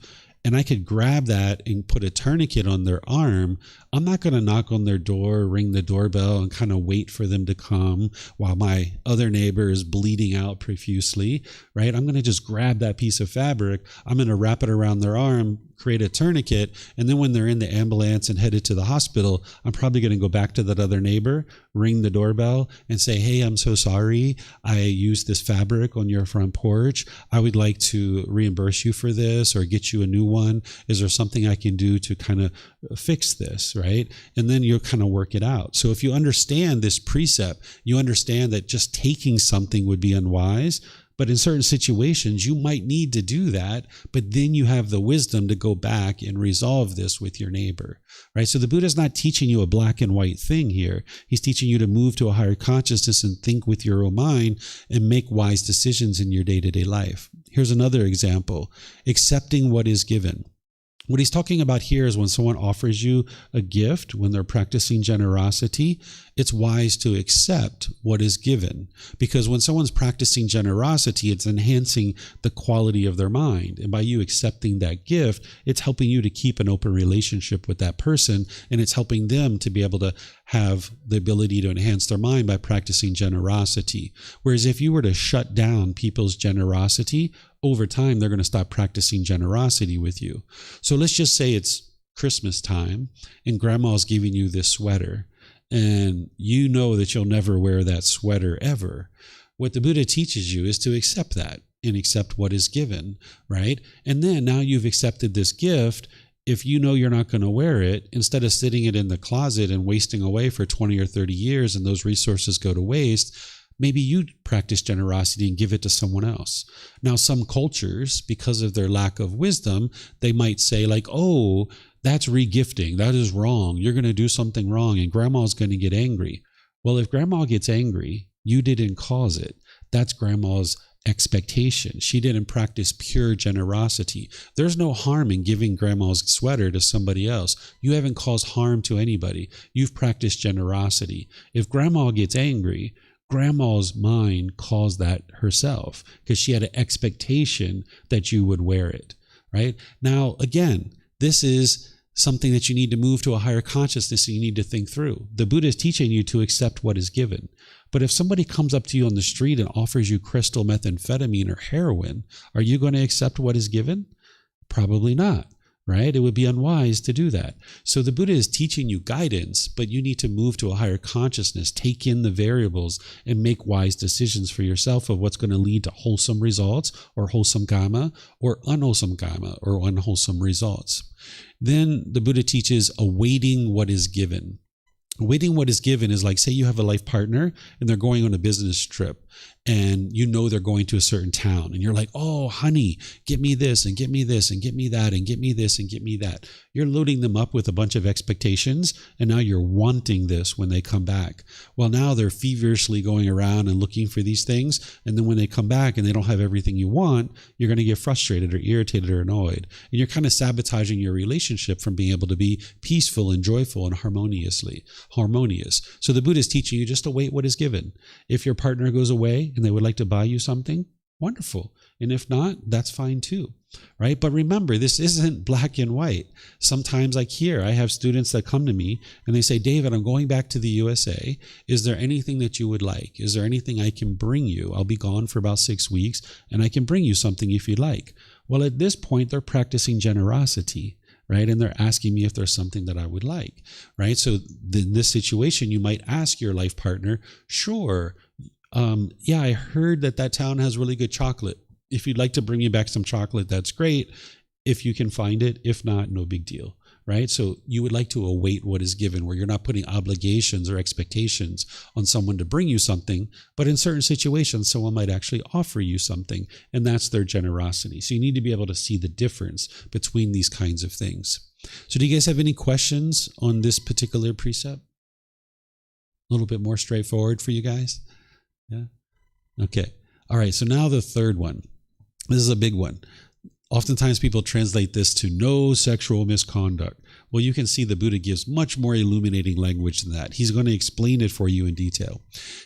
S1: and I could grab that and put a tourniquet on their arm, I'm not going to knock on their door, ring the doorbell, and kind of wait for them to come while my other neighbor is bleeding out profusely, right? I'm going to just grab that piece of fabric. I'm going to wrap it around their arm, create a tourniquet, and then when they're in the ambulance and headed to the hospital, I'm probably going to go back to that other neighbor, ring the doorbell, and say, hey, I'm so sorry. I used this fabric on your front porch. I would like to reimburse you for this or get you a new one. Is there something I can do to kind of fix this, right? And then you'll kind of work it out. So if you understand this precept, you understand that just taking something would be unwise. But in certain situations, you might need to do that, but then you have the wisdom to go back and resolve this with your neighbor, right? So the Buddha's not teaching you a black and white thing here. He's teaching you to move to a higher consciousness and think with your own mind and make wise decisions in your day-to-day life. Here's another example: accepting what is given. What he's talking about here is when someone offers you a gift, when they're practicing generosity, it's wise to accept what is given. Because when someone's practicing generosity, it's enhancing the quality of their mind. And by you accepting that gift, it's helping you to keep an open relationship with that person, and it's helping them to be able to have the ability to enhance their mind by practicing generosity. Whereas if you were to shut down people's generosity, over time, they're going to stop practicing generosity with you. So let's just say it's Christmas time and grandma's giving you this sweater and you know that you'll never wear that sweater ever. What the Buddha teaches you is to accept that and accept what is given, right? And then now you've accepted this gift. If you know you're not going to wear it, instead of sitting it in the closet and wasting away for 20 or 30 years and those resources go to waste, maybe you practice generosity and give it to someone else. Now, some cultures, because of their lack of wisdom, they might say like, oh, that's regifting. That is wrong. You're going to do something wrong and grandma's going to get angry. Well, if grandma gets angry, you didn't cause it. That's grandma's expectation. She didn't practice pure generosity. There's no harm in giving grandma's sweater to somebody else. You haven't caused harm to anybody. You've practiced generosity. If grandma gets angry, grandma's mind caused that herself because she had an expectation that you would wear it, right? Now, again, this is something that you need to move to a higher consciousness and you need to think through. The Buddha is teaching you to accept what is given. But if somebody comes up to you on the street and offers you crystal methamphetamine or heroin, are you going to accept what is given? Probably not. Right? It would be unwise to do that. So the Buddha is teaching you guidance, but you need to move to a higher consciousness, take in the variables, and make wise decisions for yourself of what's going to lead to wholesome results or wholesome kamma or unwholesome kamma or unwholesome results. Then the Buddha teaches awaiting what is given. Awaiting what is given is like, say you have a life partner and they're going on a business trip and you know they're going to a certain town and you're like, oh, honey, get me this and get me this and get me that and get me this and get me that. You're loading them up with a bunch of expectations and now you're wanting this when they come back. Well, now they're feverishly going around and looking for these things, and then when they come back and they don't have everything you want, you're going to get frustrated or irritated or annoyed. And you're kind of sabotaging your relationship from being able to be peaceful and joyful and harmonious. So the Buddha is teaching you just to wait what is given. If your partner goes away and they would like to buy you something, wonderful. And if not, that's fine too, right? But remember, this isn't black and white. Sometimes like here, I have students that come to me and they say, David, I'm going back to the USA. Is there anything that you would like? Is there anything I can bring you? I'll be gone for about 6 weeks and I can bring you something if you'd like. Well, at this point, they're practicing generosity, right? And they're asking me if there's something that I would like, right? So in this situation, you might ask your life partner, sure, yeah, I heard that town has really good chocolate. If you'd like to bring me back some chocolate, that's great. If you can find it, if not, no big deal, right? So you would like to await what is given, where you're not putting obligations or expectations on someone to bring you something, but in certain situations, someone might actually offer you something, and that's their generosity. So you need to be able to see the difference between these kinds of things. So do you guys have any questions on this particular precept? A little bit more straightforward for you guys? Yeah. Okay. All right. So now the third one. This is a big one. Oftentimes people translate this to no sexual misconduct. Well, you can see the Buddha gives much more illuminating language than that. He's going to explain it for you in detail.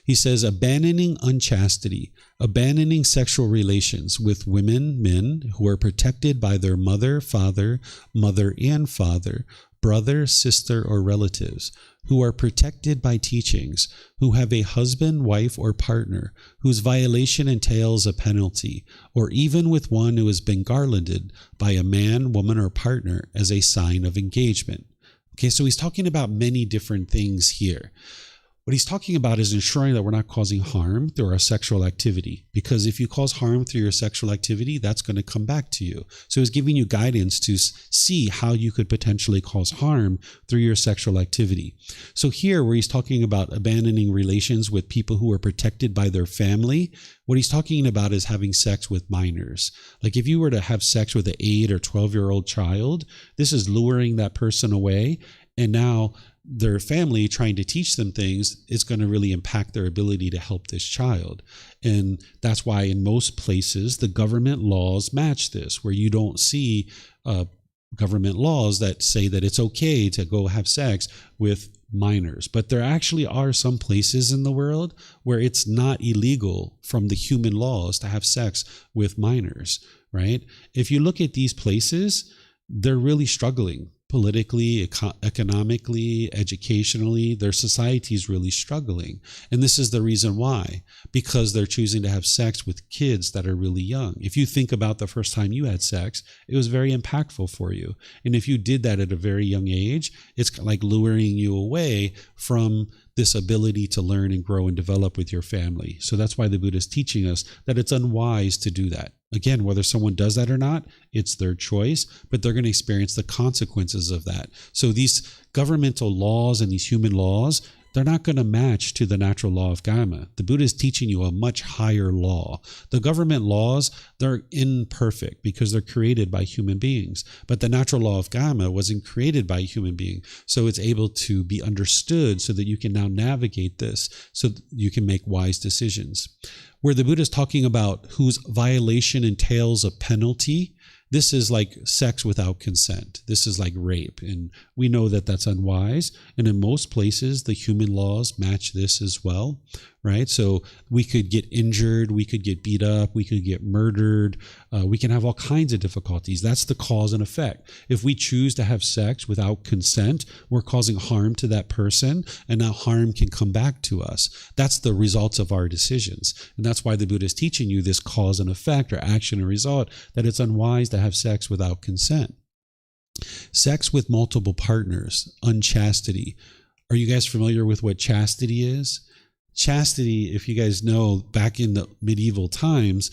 S1: He says, abandoning unchastity, abandoning sexual relations with women, men who are protected by their mother, father and father, brother, sister, or relatives, who are protected by teachings, who have a husband, wife, or partner, whose violation entails a penalty, or even with one who has been garlanded by a man, woman, or partner as a sign of engagement. Okay, so he's talking about many different things here. What he's talking about is ensuring that we're not causing harm through our sexual activity, because if you cause harm through your sexual activity, that's going to come back to you. So he's giving you guidance to see how you could potentially cause harm through your sexual activity. So here, where he's talking about abandoning relations with people who are protected by their family, what he's talking about is having sex with minors. Like if you were to have sex with an 8 or 12-year-old child, this is luring that person away, and now their family trying to teach them things, it's going to really impact their ability to help this child. And that's why in most places, the government laws match this, where you don't see government laws that say that it's okay to go have sex with minors. But there actually are some places in the world where it's not illegal from the human laws to have sex with minors, right? If you look at these places, they're really struggling. Politically, economically, educationally, their society is really struggling. And this is the reason why, because they're choosing to have sex with kids that are really young. If you think about the first time you had sex, it was very impactful for you. And if you did that at a very young age, it's like luring you away from this ability to learn and grow and develop with your family. So that's why the Buddha is teaching us that it's unwise to do that. Again, whether someone does that or not, it's their choice, but they're going to experience the consequences of that. So these governmental laws and these human laws, they're not going to match to the natural law of Kamma. The Buddha is teaching you a much higher law. The government laws, they're imperfect because they're created by human beings. But the natural law of Kamma wasn't created by a human being. So it's able to be understood so that you can now navigate this, so that you can make wise decisions. Where the Buddha is talking about whose violation entails a penalty, this is like sex without consent. This is like rape. And we know that that's unwise. And in most places, the human laws match this as well, right? So we could get injured, we could get beat up, we could get murdered, we can have all kinds of difficulties. That's the cause and effect. If we choose to have sex without consent, we're causing harm to that person, and now harm can come back to us. That's the results of our decisions. And that's why the Buddha is teaching you this cause and effect, or action and result, that it's unwise to have sex without consent. Sex with multiple partners, unchastity. Are you guys familiar with what chastity is? Chastity, if you guys know, back in the medieval times,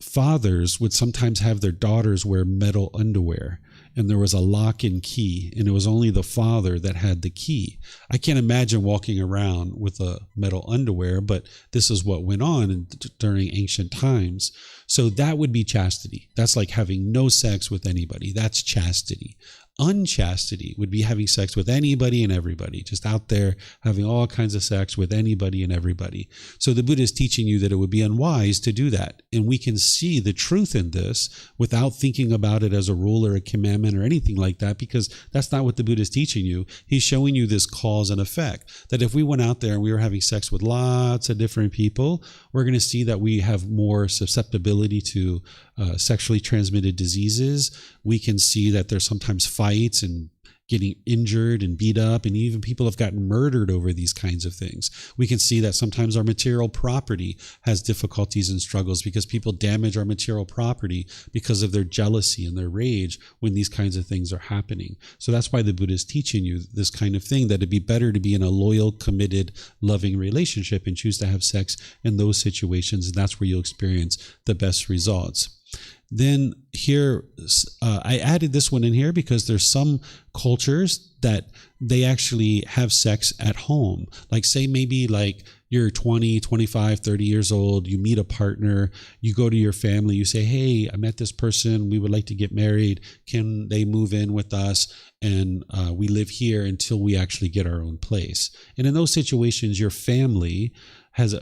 S1: fathers would sometimes have their daughters wear metal underwear, and there was a lock and key, and it was only the father that had the key. I can't imagine walking around with a metal underwear, but this is what went on during ancient times. So that would be chastity. That's like having no sex with anybody. That's chastity. Unchastity would be having sex with anybody and everybody, just out there having all kinds of sex with anybody and everybody. So the Buddha is teaching you that it would be unwise to do that. And we can see the truth in this without thinking about it as a rule or a commandment or anything like that, because that's not what the Buddha is teaching you. He's showing you this cause and effect, that if we went out there and we were having sex with lots of different people, we're going to see that we have more susceptibility to sexually transmitted diseases. We can see that there's sometimes fights and getting injured and beat up, and even people have gotten murdered over these kinds of things. We can see that sometimes our material property has difficulties and struggles because people damage our material property because of their jealousy and their rage when these kinds of things are happening. So that's why the Buddha is teaching you this kind of thing, that it'd be better to be in a loyal, committed, loving relationship and choose to have sex in those situations, and that's where you'll experience the best results. Then here, I added this one in here because there's some cultures that they actually have sex at home. Like say maybe like you're 20, 25, 30 years old, you meet a partner, you go to your family, you say, hey, I met this person, we would like to get married. Can they move in with us? And we live here until we actually get our own place. And in those situations, your family has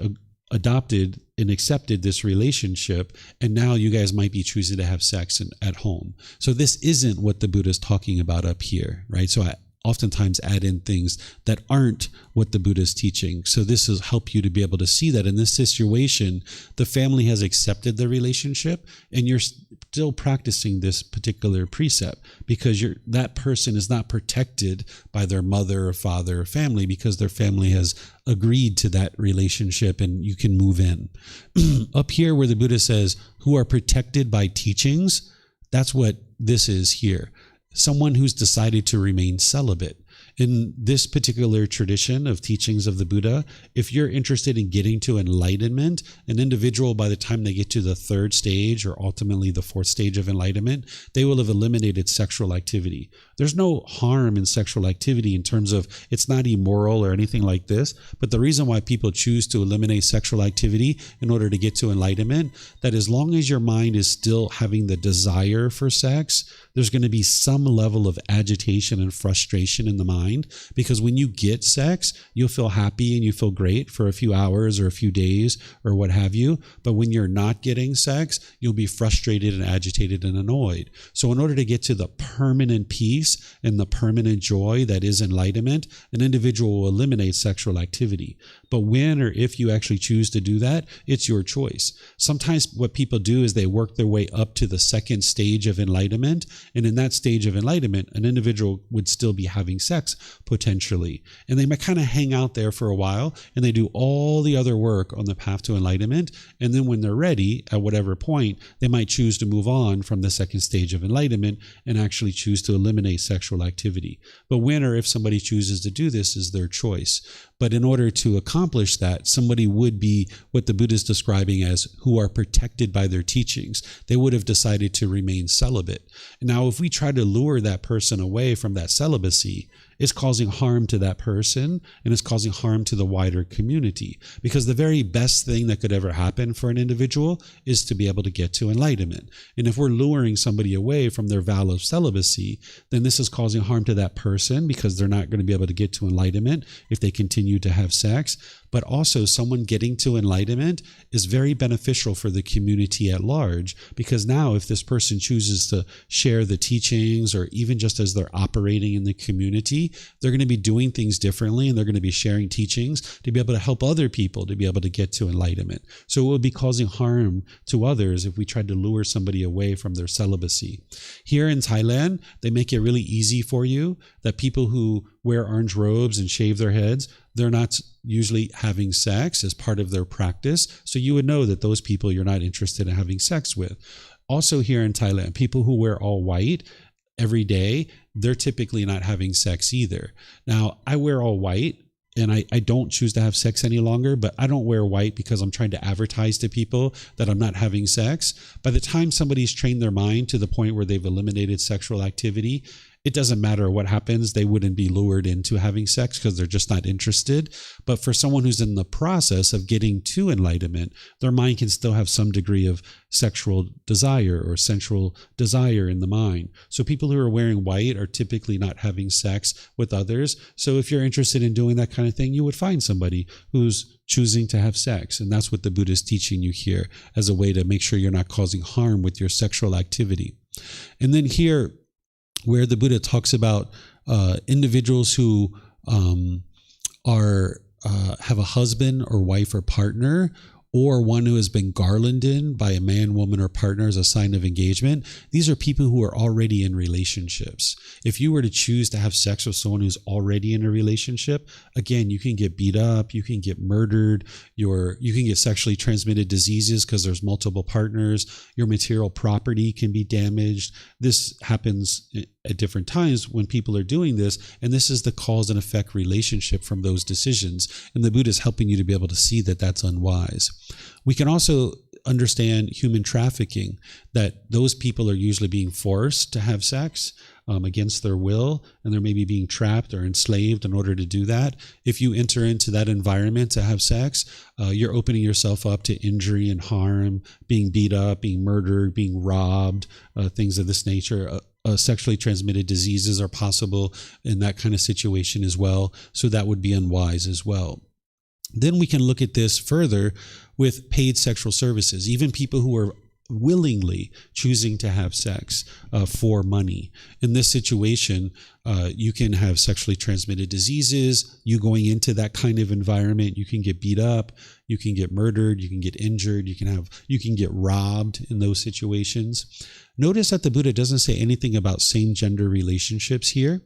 S1: adopted and accepted this relationship, and now you guys might be choosing to have sex at home. So this isn't what the Buddha is talking about up here, right? So I oftentimes add in things that aren't what the Buddha is teaching. So this will help you to be able to see that in this situation, the family has accepted the relationship, and you're still practicing this particular precept because that person is not protected by their mother or father or family, because their family has agreed to that relationship and you can move in. Up here where the Buddha says, who are protected by teachings, that's what this is here. Someone who's decided to remain celibate. In this particular tradition of teachings of the Buddha, if you're interested in getting to enlightenment, an individual, by the time they get to the third stage or ultimately the fourth stage of enlightenment, they will have eliminated sexual activity. There's no harm in sexual activity in terms of it's not immoral or anything like this, but the reason why people choose to eliminate sexual activity in order to get to enlightenment, that as long as your mind is still having the desire for sex, there's going to be some level of agitation and frustration in the mind, because when you get sex, you'll feel happy and you feel great for a few hours or a few days or what have you. But when you're not getting sex, you'll be frustrated and agitated and annoyed. So in order to get to the permanent peace and the permanent joy that is enlightenment, an individual will eliminate sexual activity. But when or if you actually choose to do that, it's your choice. Sometimes what people do is they work their way up to the second stage of enlightenment. And in that stage of enlightenment, an individual would still be having sex potentially. And they might kind of hang out there for a while and they do all the other work on the path to enlightenment. And then when they're ready, at whatever point, they might choose to move on from the second stage of enlightenment and actually choose to eliminate sexual activity. But when or if somebody chooses to do this is their choice. But in order to accomplish that, somebody would be what the Buddha is describing as who are protected by their teachings. They would have decided to remain celibate. Now, if we try to lure that person away from that celibacy, it's causing harm to that person and it's causing harm to the wider community, because the very best thing that could ever happen for an individual is to be able to get to enlightenment. And if we're luring somebody away from their vow of celibacy, then this is causing harm to that person because they're not going to be able to get to enlightenment if they continue to have sex. But also someone getting to enlightenment is very beneficial for the community at large, because now if this person chooses to share the teachings, or even just as they're operating in the community, they're going to be doing things differently and they're going to be sharing teachings to be able to help other people to be able to get to enlightenment. So it would be causing harm to others if we tried to lure somebody away from their celibacy. Here in Thailand, they make it really easy for you that people who wear orange robes and shave their heads, they're not usually having sex as part of their practice. So you would know that those people you're not interested in having sex with. Also here in Thailand, people who wear all white every day, they're typically not having sex either. Now, I wear all white and I don't choose to have sex any longer, but I don't wear white because I'm trying to advertise to people that I'm not having sex. By the time somebody's trained their mind to the point where they've eliminated sexual activity, it doesn't matter what happens. They wouldn't be lured into having sex because they're just not interested. But for someone who's in the process of getting to enlightenment, their mind can still have some degree of sexual desire or sensual desire in the mind. So people who are wearing white are typically not having sex with others. So if you're interested in doing that kind of thing, you would find somebody who's choosing to have sex. And that's what the Buddha is teaching you here as a way to make sure you're not causing harm with your sexual activity. And then here, where the Buddha talks about individuals who have a husband or wife or partner, or one who has been garlanded by a man, woman, or partner as a sign of engagement. These are people who are already in relationships. If you were to choose to have sex with someone who's already in a relationship, again, you can get beat up, you can get murdered, you can get sexually transmitted diseases because there's multiple partners, your material property can be damaged. This happens at different times when people are doing this, and this is the cause and effect relationship from those decisions. And the Buddha is helping you to be able to see that that's unwise. We can also understand human trafficking, that those people are usually being forced to have sex against their will, and they're maybe being trapped or enslaved in order to do that. If you enter into that environment to have sex, you're opening yourself up to injury and harm, being beat up, being murdered, being robbed, things of this nature. Sexually transmitted diseases are possible in that kind of situation as well. So that would be unwise as well. Then we can look at this further with paid sexual services, even people who are willingly choosing to have sex for money. In this situation, you can have sexually transmitted diseases. You going into that kind of environment, you can get beat up, you can get murdered, you can get injured, you can get robbed in those situations. Notice that the Buddha doesn't say anything about same-gender relationships here.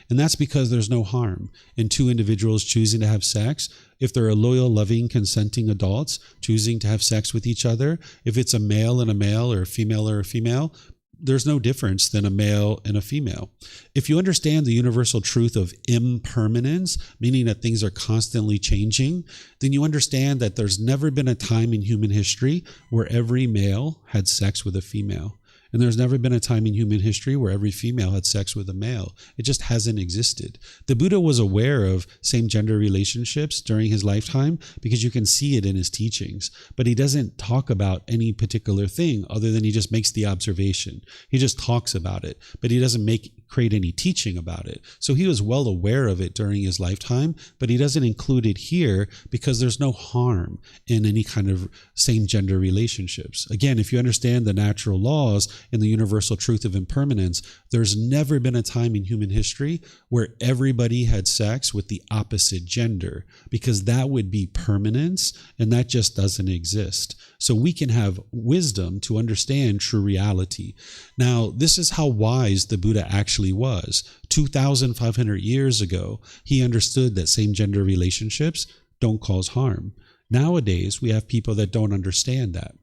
S1: And that's because there's no harm in two individuals choosing to have sex. If they're a loyal, loving, consenting adults choosing to have sex with each other, if it's a male and a male or a female, there's no difference than a male and a female. If you understand the universal truth of impermanence, meaning that things are constantly changing, then you understand that there's never been a time in human history where every male had sex with a female. And there's never been a time in human history where every female had sex with a male. It just hasn't existed. The Buddha was aware of same-gender relationships during his lifetime because you can see it in his teachings. But he doesn't talk about any particular thing other than he just makes the observation. He just talks about it, but he doesn't create any teaching about it. So he was well aware of it during his lifetime, but he doesn't include it here because there's no harm in any kind of same-gender relationships. Again, if you understand the natural laws and the universal truth of impermanence, there's never been a time in human history where everybody had sex with the opposite gender, because that would be permanence, and that just doesn't exist. So we can have wisdom to understand true reality. Now, this is how wise the Buddha actually was. 2,500 years ago, he understood that same-gender relationships don't cause harm. Nowadays, we have people that don't understand that.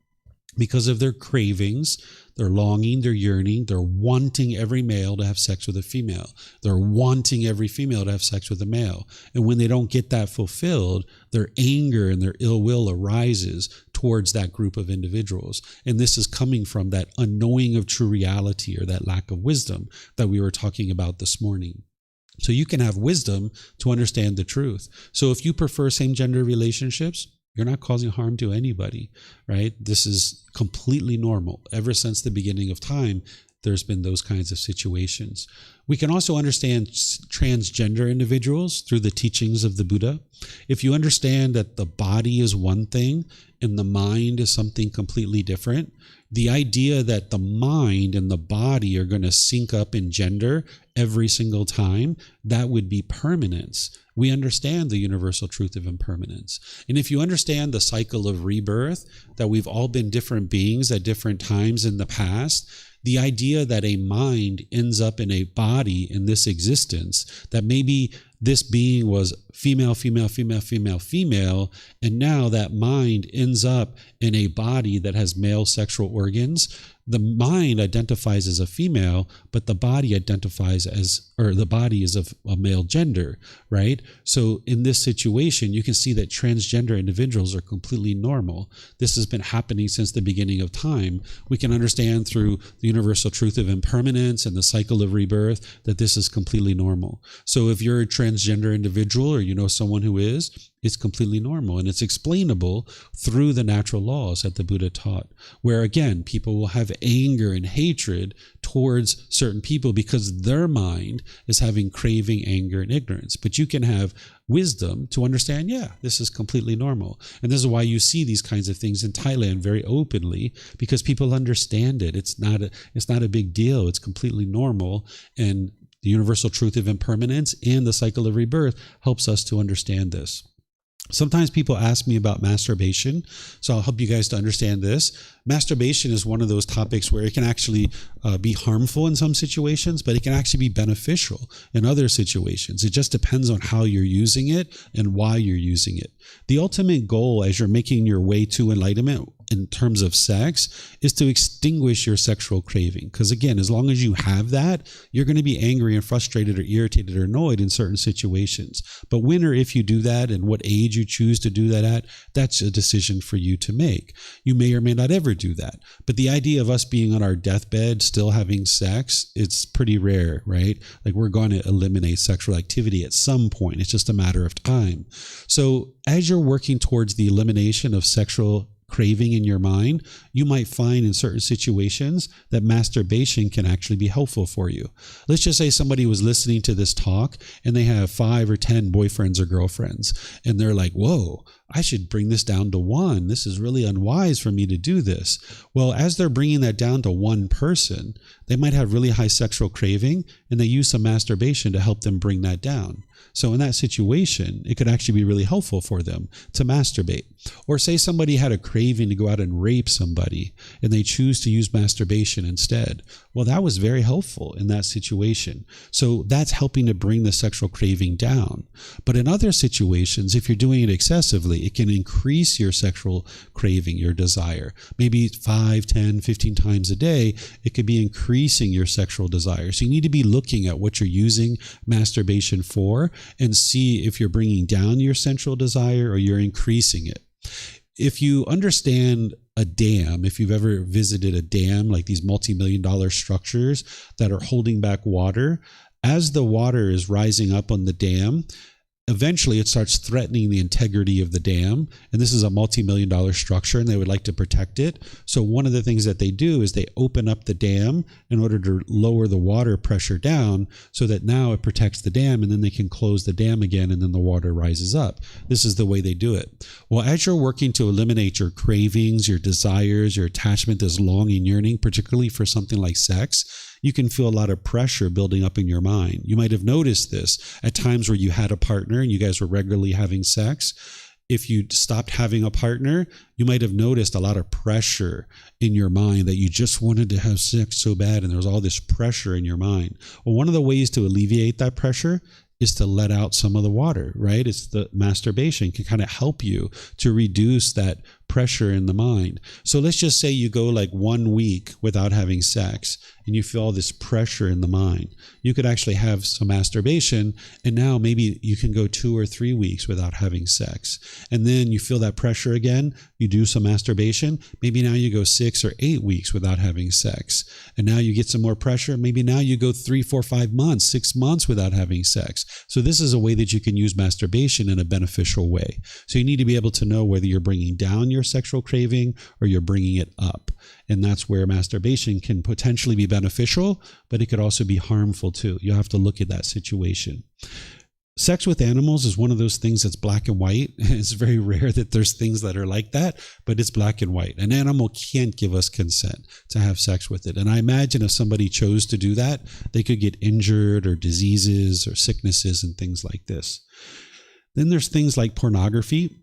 S1: Because of their cravings, their longing, their yearning, they're wanting every male to have sex with a female. They're wanting every female to have sex with a male. And when they don't get that fulfilled, their anger and their ill will arises towards that group of individuals. And this is coming from that unknowing of true reality, or that lack of wisdom that we were talking about this morning. So you can have wisdom to understand the truth. So if you prefer same-gender relationships, you're not causing harm to anybody, right? This is completely normal. Ever since the beginning of time, there's been those kinds of situations. We can also understand transgender individuals through the teachings of the Buddha. If you understand that the body is one thing and the mind is something completely different, the idea that the mind and the body are going to sync up in gender every single time, that would be permanence. We understand the universal truth of impermanence. And if you understand the cycle of rebirth, that we've all been different beings at different times in the past, the idea that a mind ends up in a body in this existence, that maybe this being was female, and now that mind ends up in a body that has male sexual organs. The mind identifies as a female, but the body identifies as, or the body is of a male gender, right? So in this situation, you can see that transgender individuals are completely normal. This has been happening since the beginning of time. We can understand through the universal truth of impermanence and the cycle of rebirth that this is completely normal. So if you're a transgender individual, or you know someone who is, it's completely normal, and it's explainable through the natural laws that the Buddha taught, where again, people will have anger and hatred towards certain people because their mind is having craving, anger, and ignorance. But you can have wisdom to understand, yeah, this is completely normal. And this is why you see these kinds of things in Thailand very openly, because people understand it. It's not a big deal. It's completely normal. And the universal truth of impermanence and the cycle of rebirth helps us to understand this. Sometimes people ask me about masturbation, so I'll help you guys to understand this. Masturbation is one of those topics where it can actually be harmful in some situations, but it can actually be beneficial in other situations. It just depends on how you're using it and why you're using it. The ultimate goal as you're making your way to enlightenment in terms of sex is to extinguish your sexual craving. Because again, as long as you have that, you're going to be angry and frustrated or irritated or annoyed in certain situations. But when or if you do that and what age you choose to do that at, that's a decision for you to make. You may or may not ever do that. But the idea of us being on our deathbed still having sex, it's pretty rare, right? Like we're going to eliminate sexual activity at some point. It's just a matter of time. So as you're working towards the elimination of sexual craving in your mind, you might find in certain situations that masturbation can actually be helpful for you. Let's just say somebody was listening to this talk and they have 5 or 10 boyfriends or girlfriends, and they're like, whoa, I should bring this down to 1. This is really unwise for me to do this. Well, as they're bringing that down to 1 person, they might have really high sexual craving, and they use some masturbation to help them bring that down. So in that situation, it could actually be really helpful for them to masturbate. Or say somebody had a craving to go out and rape somebody, and they choose to use masturbation instead. Well, that was very helpful in that situation. So that's helping to bring the sexual craving down. But in other situations, if you're doing it excessively, it can increase your sexual craving, your desire. Maybe 5, 10, 15 times a day, it could be increasing your sexual desire. So you need to be looking at what you're using masturbation for and see if you're bringing down your sensual desire or you're increasing it. If you understand a dam, if you've ever visited a dam, like these multi-million-dollar structures that are holding back water, as the water is rising up on the dam, eventually it starts threatening the integrity of the dam. And this is a multi-million-dollar structure, and they would like to protect it. So one of the things that they do is they open up the dam in order to lower the water pressure down so that now it protects the dam, and then they can close the dam again, and then the water rises up. This is the way they do it. Well, as you're working to eliminate your cravings, your desires, your attachment, this longing, yearning, particularly for something like sex, you can feel a lot of pressure building up in your mind. You might have noticed this at times where you had a partner and you guys were regularly having sex. If you stopped having a partner, you might have noticed a lot of pressure in your mind that you just wanted to have sex so bad, and there was all this pressure in your mind. Well, one of the ways to alleviate that pressure is to let out some of the water, right? It's the masturbation can kind of help you to reduce that pressure in the mind. So let's just say you go like 1 week without having sex and you feel all this pressure in the mind. You could actually have some masturbation, and now maybe you can go 2 or 3 weeks without having sex. And then you feel that pressure again, you do some masturbation, maybe now you go 6 or 8 weeks without having sex. And now you get some more pressure, maybe now you go 3, 4, 5 months, 6 months without having sex. So this is a way that you can use masturbation in a beneficial way. So you need to be able to know whether you're bringing down your sexual craving or you're bringing it up. And that's where masturbation can potentially be beneficial, but it could also be harmful too. You have to look at that situation. Sex with animals is one of those things that's black and white. It's very rare that there's things that are like that, but it's black and white. An animal can't give us consent to have sex with it. And I imagine if somebody chose to do that, they could get injured or diseases or sicknesses and things like this. Then there's things like pornography,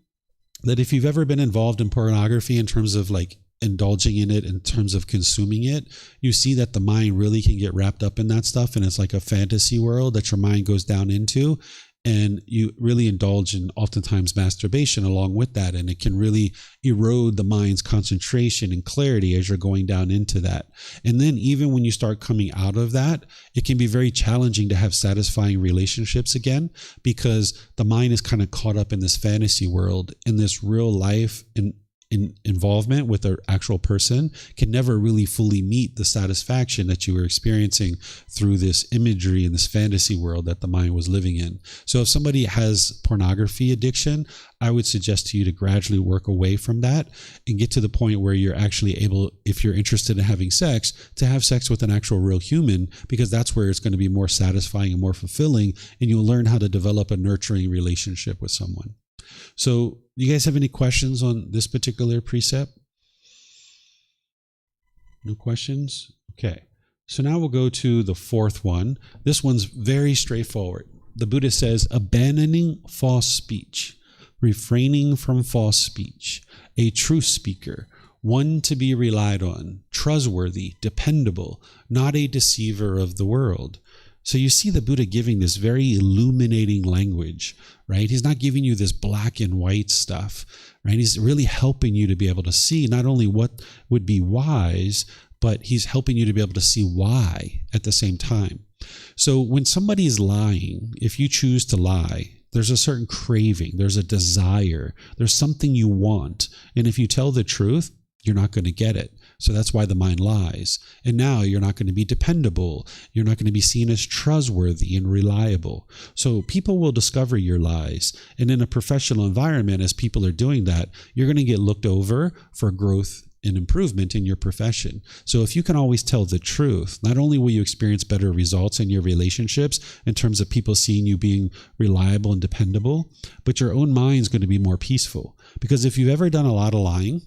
S1: that if you've ever been involved in pornography in terms of like indulging in it, in terms of consuming it, you see that the mind really can get wrapped up in that stuff. And it's like a fantasy world that your mind goes down into. And you really indulge in oftentimes masturbation along with that. And it can really erode the mind's concentration and clarity as you're going down into that. And then even when you start coming out of that, it can be very challenging to have satisfying relationships again, because the mind is kind of caught up in this fantasy world, and this real life and involvement with an actual person can never really fully meet the satisfaction that you were experiencing through this imagery and this fantasy world that the mind was living in. So if somebody has pornography addiction, I would suggest to you to gradually work away from that and get to the point where you're actually able, if you're interested in having sex, to have sex with an actual real human, because that's where it's going to be more satisfying and more fulfilling, and you'll learn how to develop a nurturing relationship with someone. So, you guys have any questions on this particular precept? No questions? Okay. So now we'll go to the 4th one. This one's very straightforward. The Buddha says, abandoning false speech, refraining from false speech, a true speaker, one to be relied on, trustworthy, dependable, not a deceiver of the world. So you see the Buddha giving this very illuminating language, right? He's not giving you this black and white stuff, right? He's really helping you to be able to see not only what would be wise, but he's helping you to be able to see why at the same time. So when somebody is lying, if you choose to lie, there's a certain craving, there's a desire, there's something you want. And if you tell the truth, you're not going to get it. So that's why the mind lies. And now you're not going to be dependable. You're not going to be seen as trustworthy and reliable. So people will discover your lies. And in a professional environment, as people are doing that, you're going to get looked over for growth and improvement in your profession. So if you can always tell the truth, not only will you experience better results in your relationships in terms of people seeing you being reliable and dependable, but your own mind's going to be more peaceful. Because if you've ever done a lot of lying,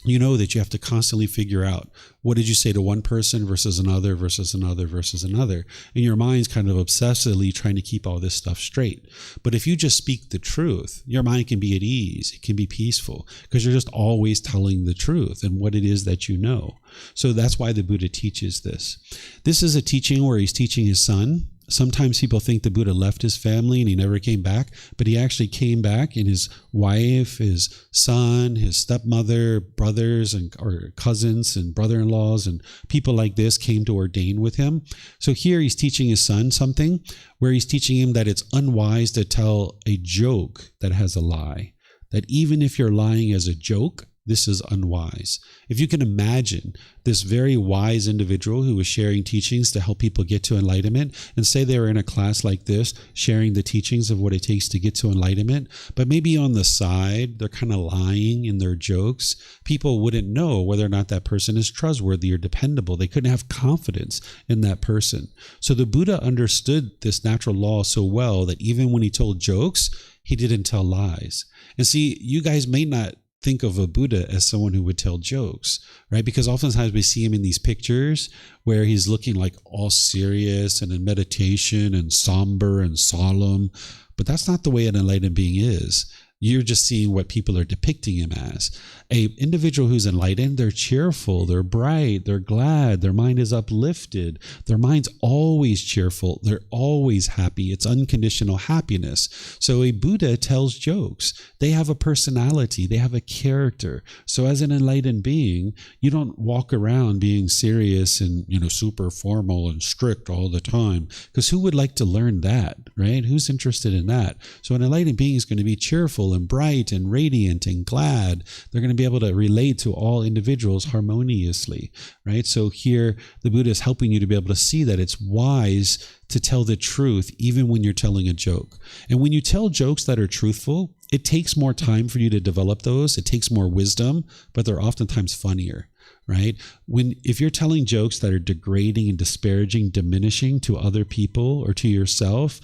S1: you know that you have to constantly figure out, what did you say to one person versus another versus another versus another? And your mind's kind of obsessively trying to keep all this stuff straight. But if you just speak the truth, your mind can be at ease. It can be peaceful because you're just always telling the truth and what it is that you know. So that's why the Buddha teaches this. This is a teaching where he's teaching his son. Sometimes people think the Buddha left his family and he never came back, but he actually came back, and his wife, his son, his stepmother, brothers or cousins and brother-in-laws and people like this came to ordain with him. So here he's teaching his son something where he's teaching him that it's unwise to tell a joke that has a lie, that even if you're lying as a joke, this is unwise. If you can imagine this very wise individual who was sharing teachings to help people get to enlightenment, and say they were in a class like this, sharing the teachings of what it takes to get to enlightenment, but maybe on the side, they're kind of lying in their jokes, people wouldn't know whether or not that person is trustworthy or dependable. They couldn't have confidence in that person. So the Buddha understood this natural law so well that even when he told jokes, he didn't tell lies. And see, you guys may not think of a Buddha as someone who would tell jokes, right? Because oftentimes we see him in these pictures where he's looking like all serious and in meditation and somber and solemn, but that's not the way an enlightened being is. You're just seeing what people are depicting him as. A individual who's enlightened, they're cheerful, they're bright, they're glad, their mind is uplifted, their mind's always cheerful, they're always happy. It's unconditional happiness. So a Buddha tells jokes. They have a personality, they have a character. So as an enlightened being, you don't walk around being serious and, super formal and strict all the time, because who would like to learn that, right? Who's interested in that? So an enlightened being is going to be cheerful and bright and radiant and glad. They're going to be able to relate to all individuals harmoniously, right? So here the Buddha is helping you to be able to see that it's wise to tell the truth even when you're telling a joke. And when you tell jokes that are truthful, it takes more time for you to develop those. It takes more wisdom, but they're oftentimes funnier, right? If you're telling jokes that are degrading and disparaging, diminishing to other people or to yourself,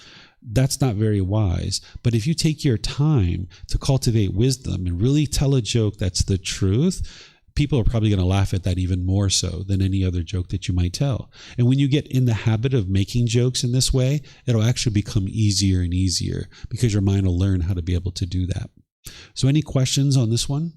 S1: that's not very wise. But if you take your time to cultivate wisdom and really tell a joke that's the truth, people are probably going to laugh at that even more so than any other joke that you might tell. And when you get in the habit of making jokes in this way, it'll actually become easier and easier because your mind will learn how to be able to do that. So any questions on this one?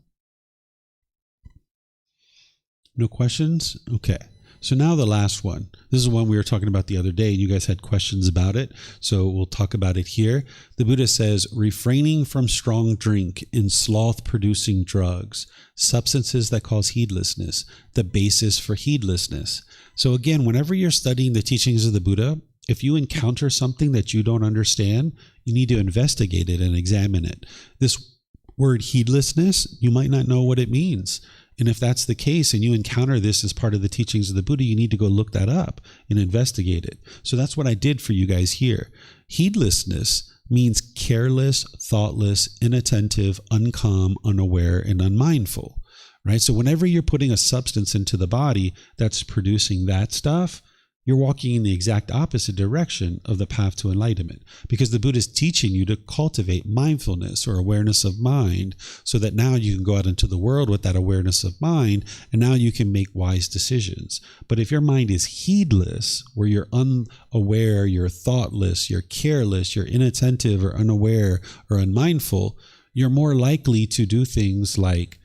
S1: No questions? Okay. So now the last one. This is one we were talking about the other day, and you guys had questions about it. So we'll talk about it here. The Buddha says, refraining from strong drink and sloth-producing drugs, substances that cause heedlessness, the basis for heedlessness. So again, whenever you're studying the teachings of the Buddha, if you encounter something that you don't understand, you need to investigate it and examine it. This word heedlessness, you might not know what it means. And if that's the case and you encounter this as part of the teachings of the Buddha, you need to go look that up and investigate it. So that's what I did for you guys here. Heedlessness means careless, thoughtless, inattentive, uncalm, unaware, and unmindful, right? So whenever you're putting a substance into the body that's producing that stuff, you're walking in the exact opposite direction of the path to enlightenment, because the Buddha is teaching you to cultivate mindfulness or awareness of mind so that now you can go out into the world with that awareness of mind, and now you can make wise decisions. But if your mind is heedless, where you're unaware, you're thoughtless, you're careless, you're inattentive or unaware or unmindful, you're more likely to do things like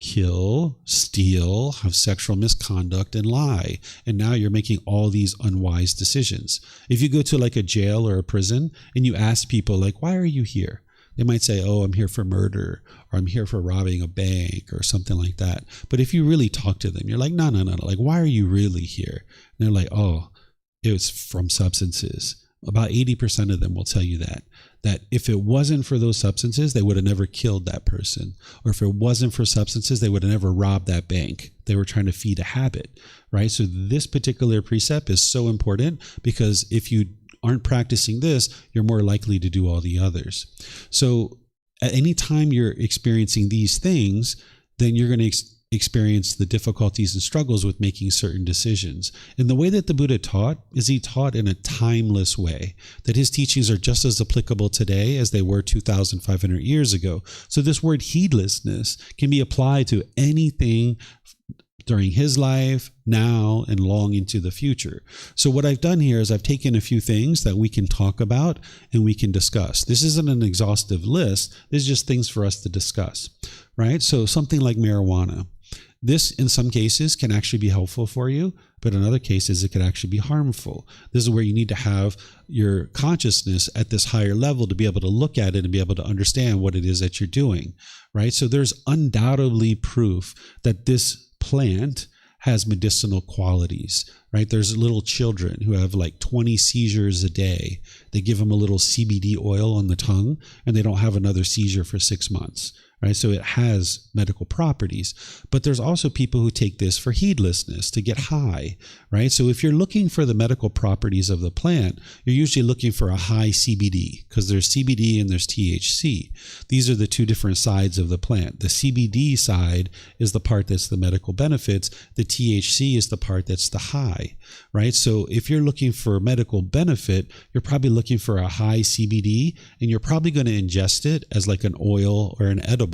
S1: kill, steal, have sexual misconduct, and lie. And now you're making all these unwise decisions. If you go to like a jail or a prison and you ask people like, why are you here? They might say, oh, I'm here for murder, or I'm here for robbing a bank or something like that. But if you really talk to them, you're like, no. Like, why are you really here? And they're like, oh, it was from substances. About 80% of them will tell you that if it wasn't for those substances, they would have never killed that person. Or if it wasn't for substances, they would have never robbed that bank. They were trying to feed a habit, right? So this particular precept is so important because if you aren't practicing this, you're more likely to do all the others. So at any time you're experiencing these things, then you're going to experience the difficulties and struggles with making certain decisions. And the way that the Buddha taught is he taught in a timeless way, that his teachings are just as applicable today as they were 2,500 years ago. So this word heedlessness can be applied to anything during his life, now, and long into the future. So what I've done here is I've taken a few things that we can talk about and we can discuss. This isn't an exhaustive list. This is just things for us to discuss, right? So something like marijuana. This, in some cases, can actually be helpful for you, but in other cases, it could actually be harmful. This is where you need to have your consciousness at this higher level to be able to look at it and be able to understand what it is that you're doing, right? So there's undoubtedly proof that this plant has medicinal qualities, right? There's little children who have like 20 seizures a day. They give them a little CBD oil on the tongue and they don't have another seizure for 6 months, right? So it has medical properties. But there's also people who take this for heedlessness, to get high, right? So if you're looking for the medical properties of the plant, you're usually looking for a high CBD, because there's CBD and there's THC. These are the two different sides of the plant. The CBD side is the part that's the medical benefits. The THC is the part that's the high, right? So if you're looking for medical benefit, you're probably looking for a high CBD, and you're probably going to ingest it as like an oil or an edible.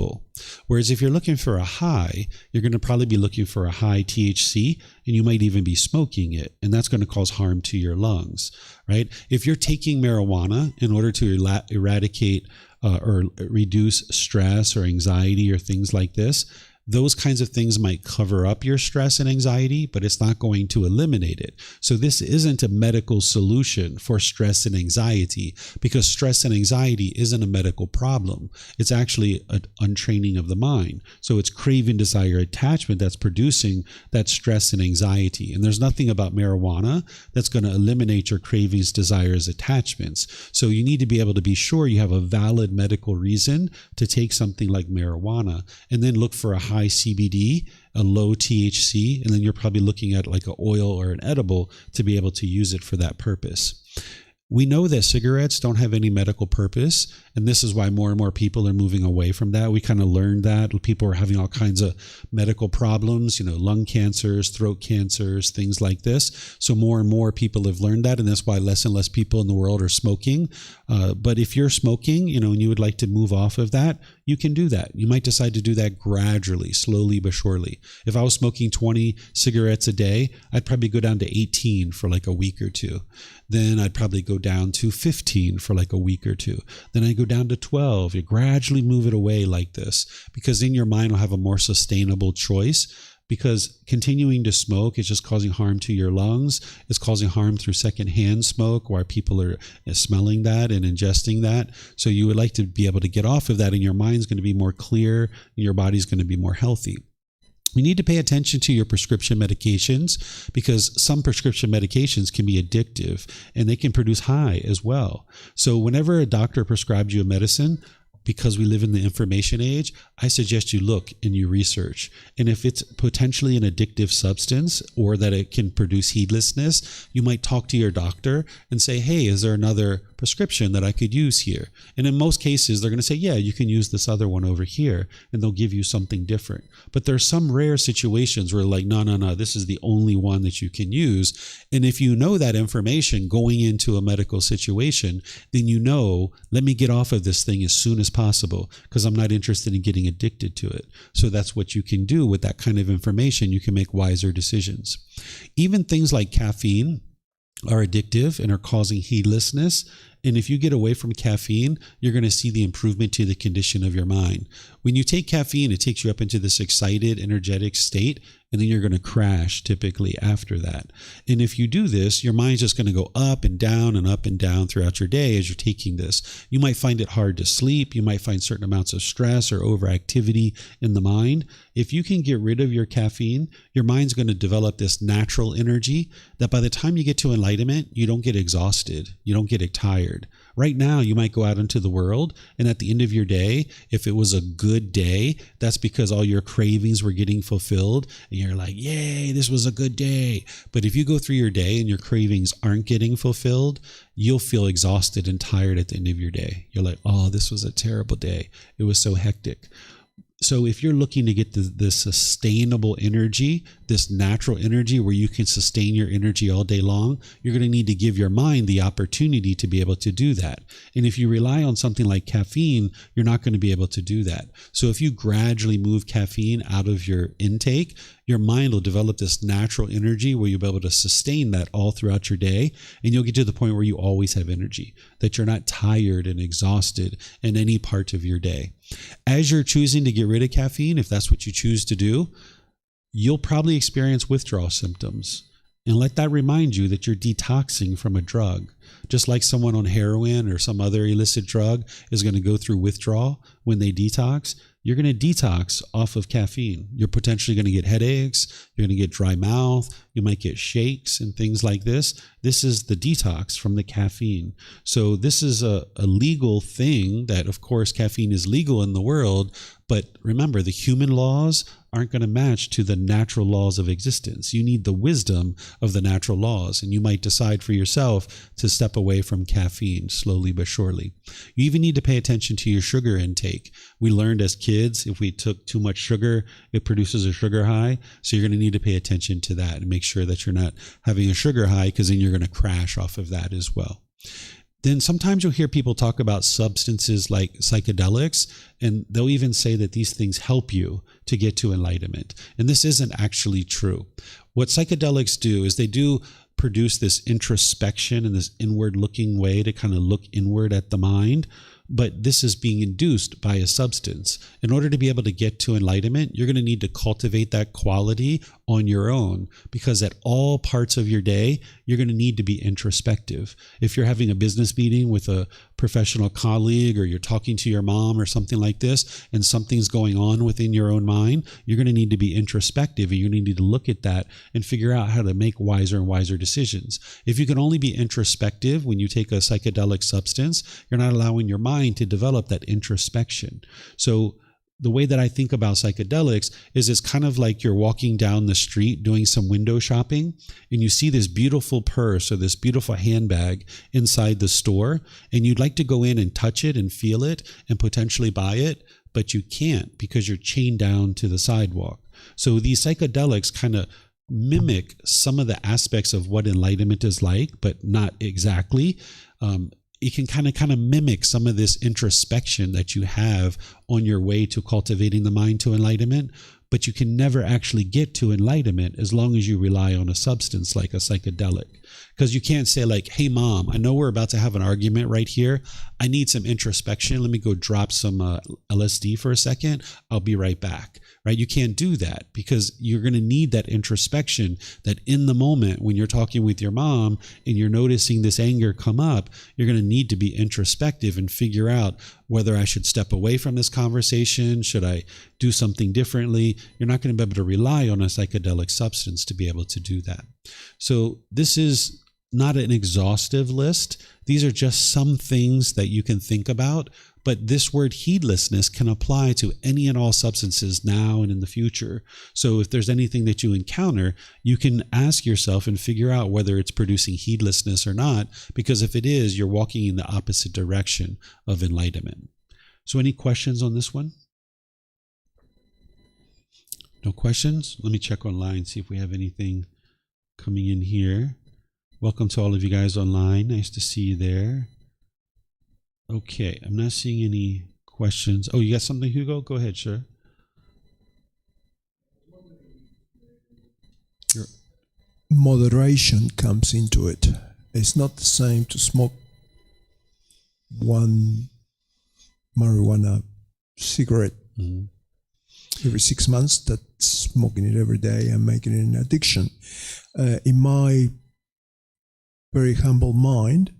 S1: Whereas if you're looking for a high, you're going to probably be looking for a high THC, and you might even be smoking it, and that's going to cause harm to your lungs, right? If you're taking marijuana in order to eradicate or reduce stress or anxiety or things like this, those kinds of things might cover up your stress and anxiety, but it's not going to eliminate it. So this isn't a medical solution for stress and anxiety, because stress and anxiety isn't a medical problem. It's actually an untraining of the mind. So it's craving, desire, attachment that's producing that stress and anxiety. And there's nothing about marijuana that's going to eliminate your cravings, desires, attachments. So you need to be able to be sure you have a valid medical reason to take something like marijuana, and then look for a high CBD, a low THC, and then you're probably looking at like an oil or an edible to be able to use it for that purpose. We know that cigarettes don't have any medical purpose, and this is why more and more people are moving away from that. We kind of learned that. People are having all kinds of medical problems, lung cancers, throat cancers, things like this. So more and more people have learned that, and that's why less and less people in the world are smoking. But if you're smoking, and you would like to move off of that, you can do that. You might decide to do that gradually, slowly but surely. If I was smoking 20 cigarettes a day, I'd probably go down to 18 for like a week or two. Then I'd probably go down to 15 for like a week or two. Then I go down to 12. You gradually move it away like this, because in your mind will have a more sustainable choice. Because continuing to smoke is just causing harm to your lungs. It's causing harm through secondhand smoke, where people are smelling that and ingesting that. So you would like to be able to get off of that, and your mind's going to be more clear, and your body's going to be more healthy. You need to pay attention to your prescription medications, because some prescription medications can be addictive and they can produce high as well. So whenever a doctor prescribes you a medicine, because we live in the information age, I suggest you look and you research. And if it's potentially an addictive substance, or that it can produce heedlessness, you might talk to your doctor and say, hey, is there another prescription that I could use here? And in most cases, they're going to say, yeah, you can use this other one over here, and they'll give you something different. But there's some rare situations where like, no, this is the only one that you can use. And if you know that information going into a medical situation, then let me get off of this thing as soon as possible, because I'm not interested in getting addicted to it. So that's what you can do with that kind of information. You can make wiser decisions. Even things like caffeine are addictive and are causing heedlessness And if you get away from caffeine, you're going to see the improvement to the condition of your mind. When you take caffeine, it takes you up into this excited, energetic state, and then you're going to crash typically after that. And if you do this, your mind's just going to go up and down throughout your day as you're taking this. You might find it hard to sleep. You might find certain amounts of stress or overactivity in the mind. If you can get rid of your caffeine, your mind's going to develop this natural energy that by the time you get to enlightenment, you don't get exhausted. You don't get tired. Right now, you might go out into the world, and at the end of your day, if it was a good day, that's because all your cravings were getting fulfilled, and you're like, yay, this was a good day. But if you go through your day and your cravings aren't getting fulfilled, you'll feel exhausted and tired at the end of your day. You're like, oh, this was a terrible day. It was so hectic. So if you're looking to get the sustainable energy, this natural energy where you can sustain your energy all day long, you're going to need to give your mind the opportunity to be able to do that. And if you rely on something like caffeine, you're not going to be able to do that. So if you gradually move caffeine out of your intake, your mind will develop this natural energy where you'll be able to sustain that all throughout your day. And you'll get to the point where you always have energy, that you're not tired and exhausted in any part of your day. As you're choosing to get rid of caffeine, if that's what you choose to do, you'll probably experience withdrawal symptoms. And let that remind you that you're detoxing from a drug. Just like someone on heroin or some other illicit drug is going to go through withdrawal when they detox, you're going to detox off of caffeine. You're potentially going to get headaches. You're going to get dry mouth. You might get shakes and things like this. This is the detox from the caffeine. So this is a legal thing that, of course, caffeine is legal in the world. But remember, the human laws aren't going to match to the natural laws of existence. You need the wisdom of the natural laws, and you might decide for yourself to step away from caffeine slowly but surely. You even need to pay attention to your sugar intake. We learned as kids, if we took too much sugar, it produces a sugar high. So you're going to need to pay attention to that and make sure that you're not having a sugar high, because then you're going to crash off of that as well. Then sometimes you'll hear people talk about substances like psychedelics, and they'll even say that these things help you to get to enlightenment. And this isn't actually true. What psychedelics do is they do produce this introspection and this inward looking way to kind of look inward at the mind. But this is being induced by a substance. In order to be able to get to enlightenment, you're going to need to cultivate that quality on your own, because at all parts of your day, you're going to need to be introspective. If you're having a business meeting with a professional colleague, or you're talking to your mom or something like this, and something's going on within your own mind, you're going to need to be introspective, and you're going to need to look at that and figure out how to make wiser and wiser decisions. If you can only be introspective when you take a psychedelic substance, you're not allowing your mind to develop that introspection. So the way that I think about psychedelics is it's kind of like you're walking down the street doing some window shopping, and you see this beautiful purse or this beautiful handbag inside the store, and you'd like to go in and touch it and feel it and potentially buy it, but you can't because you're chained down to the sidewalk. So these psychedelics kind of mimic some of the aspects of what enlightenment is like, but not exactly. It can kind of mimic some of this introspection that you have on your way to cultivating the mind to enlightenment, but you can never actually get to enlightenment as long as you rely on a substance like a psychedelic. Because you can't say like, hey mom, I know we're about to have an argument right here. I need some introspection. Let me go drop some LSD for a second. I'll be right back. Right? You can't do that, because you're going to need that introspection, that in the moment when you're talking with your mom and you're noticing this anger come up, you're going to need to be introspective and figure out whether I should step away from this conversation. Should I do something differently? You're not going to be able to rely on a psychedelic substance to be able to do that. So this is not an exhaustive list. These are just some things that you can think about. But this word heedlessness can apply to any and all substances now and in the future. So if there's anything that you encounter, you can ask yourself and figure out whether it's producing heedlessness or not, because if it is, you're walking in the opposite direction of enlightenment. So any questions on this one? No questions? Let me check online, see if we have anything coming in here. Welcome to all of you guys online. Nice to see you there. Okay, I'm not seeing any questions. Oh, you got something, Hugo? Go ahead, sure.
S6: Moderation comes into it. It's not the same to smoke one marijuana cigarette
S1: Mhm.
S6: every 6 months, that's smoking it every day and making it an addiction. In my very humble mind,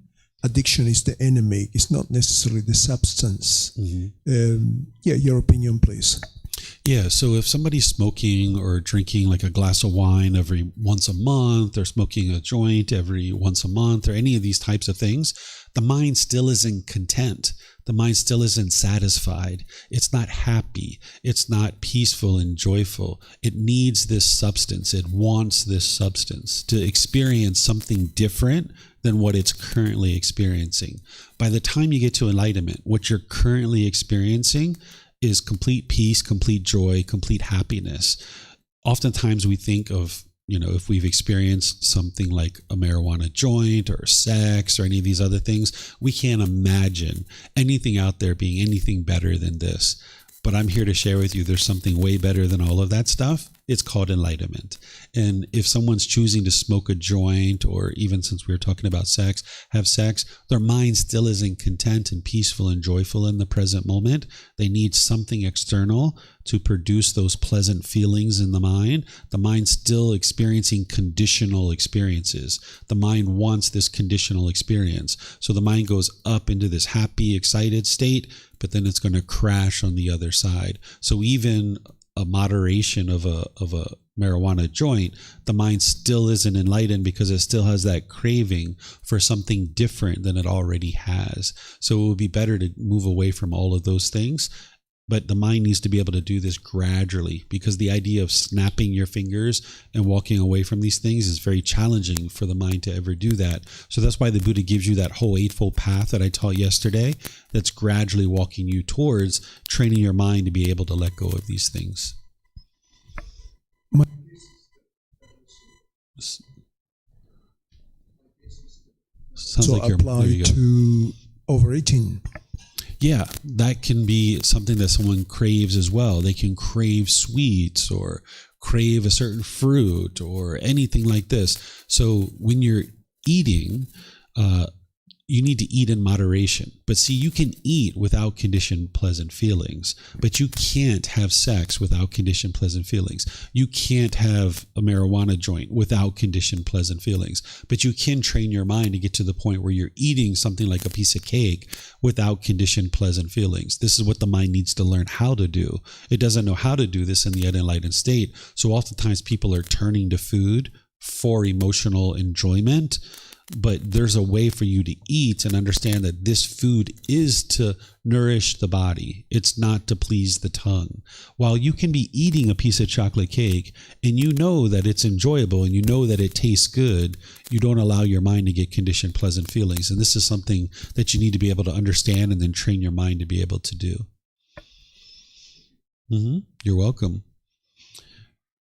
S6: addiction is the enemy. It's not necessarily the substance. Your opinion, please.
S1: Yeah, so if somebody's smoking or drinking like a glass of wine every once a month, or smoking a joint every once a month, or any of these types of things, the mind still isn't content. The mind still isn't satisfied. It's not happy. It's not peaceful and joyful. It needs this substance. It wants this substance to experience something different than what it's currently experiencing. By the time you get to enlightenment, what you're currently experiencing is complete peace, complete joy, complete happiness. Oftentimes we think of, if we've experienced something like a marijuana joint or sex or any of these other things, we can't imagine anything out there being anything better than this. But I'm here to share with you there's something way better than all of that stuff. It's called enlightenment. And if someone's choosing to smoke a joint, or even since we were talking about sex, have sex, their mind still isn't content and peaceful and joyful in the present moment. They need something external to produce those pleasant feelings in the mind. The mind's still experiencing conditional experiences. The mind wants this conditional experience. So the mind goes up into this happy, excited state, but then it's going to crash on the other side. So even a moderation of a marijuana joint, the mind still isn't enlightened because it still has that craving for something different than it already has. So it would be better to move away from all of those things. But the mind needs to be able to do this gradually, because the idea of snapping your fingers and walking away from these things is very challenging for the mind to ever do that. So that's why the Buddha gives you that whole Eightfold Path that I taught yesterday, that's gradually walking you towards training your mind to be able to let go of these things. Sounds
S6: so
S1: like there
S6: apply
S1: you go.
S6: to overeating.
S1: Yeah, that can be something that someone craves as well. They can crave sweets or crave a certain fruit or anything like this. So when you're eating, you need to eat in moderation. But see, you can eat without conditioned pleasant feelings, but you can't have sex without conditioned pleasant feelings. You can't have a marijuana joint without conditioned pleasant feelings, but you can train your mind to get to the point where you're eating something like a piece of cake without conditioned pleasant feelings. This is what the mind needs to learn how to do. It doesn't know how to do this in the unenlightened state. So oftentimes people are turning to food for emotional enjoyment. But there's a way for you to eat and understand that this food is to nourish the body. It's not to please the tongue. While you can be eating a piece of chocolate cake and you know that it's enjoyable and you know that it tastes good, you don't allow your mind to get conditioned pleasant feelings. And this is something that you need to be able to understand and then train your mind to be able to do. You're welcome.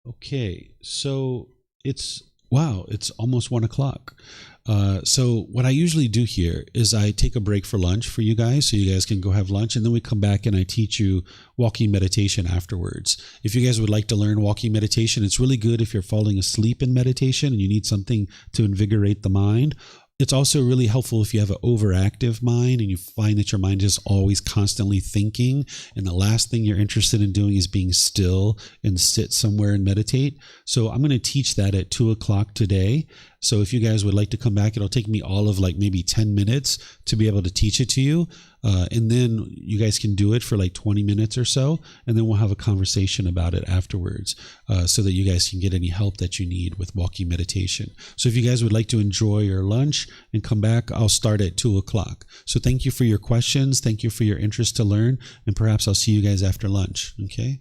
S1: Okay, so it's almost 1:00. So what I usually do here is I take a break for lunch for you guys, so you guys can go have lunch, and then we come back and I teach you walking meditation afterwards. If you guys would like to learn walking meditation, it's really good if you're falling asleep in meditation and you need something to invigorate the mind. It's also really helpful if you have an overactive mind and you find that your mind is always constantly thinking, and the last thing you're interested in doing is being still and sit somewhere and meditate. So I'm going to teach that at 2:00 today. So if you guys would like to come back, it'll take me all of like maybe 10 minutes to be able to teach it to you. And then you guys can do it for like 20 minutes or so, and then we'll have a conversation about it afterwards, so that you guys can get any help that you need with walking meditation. So if you guys would like to enjoy your lunch and come back, I'll start at 2:00. So thank you for your questions. Thank you for your interest to learn, and perhaps I'll see you guys after lunch. Okay.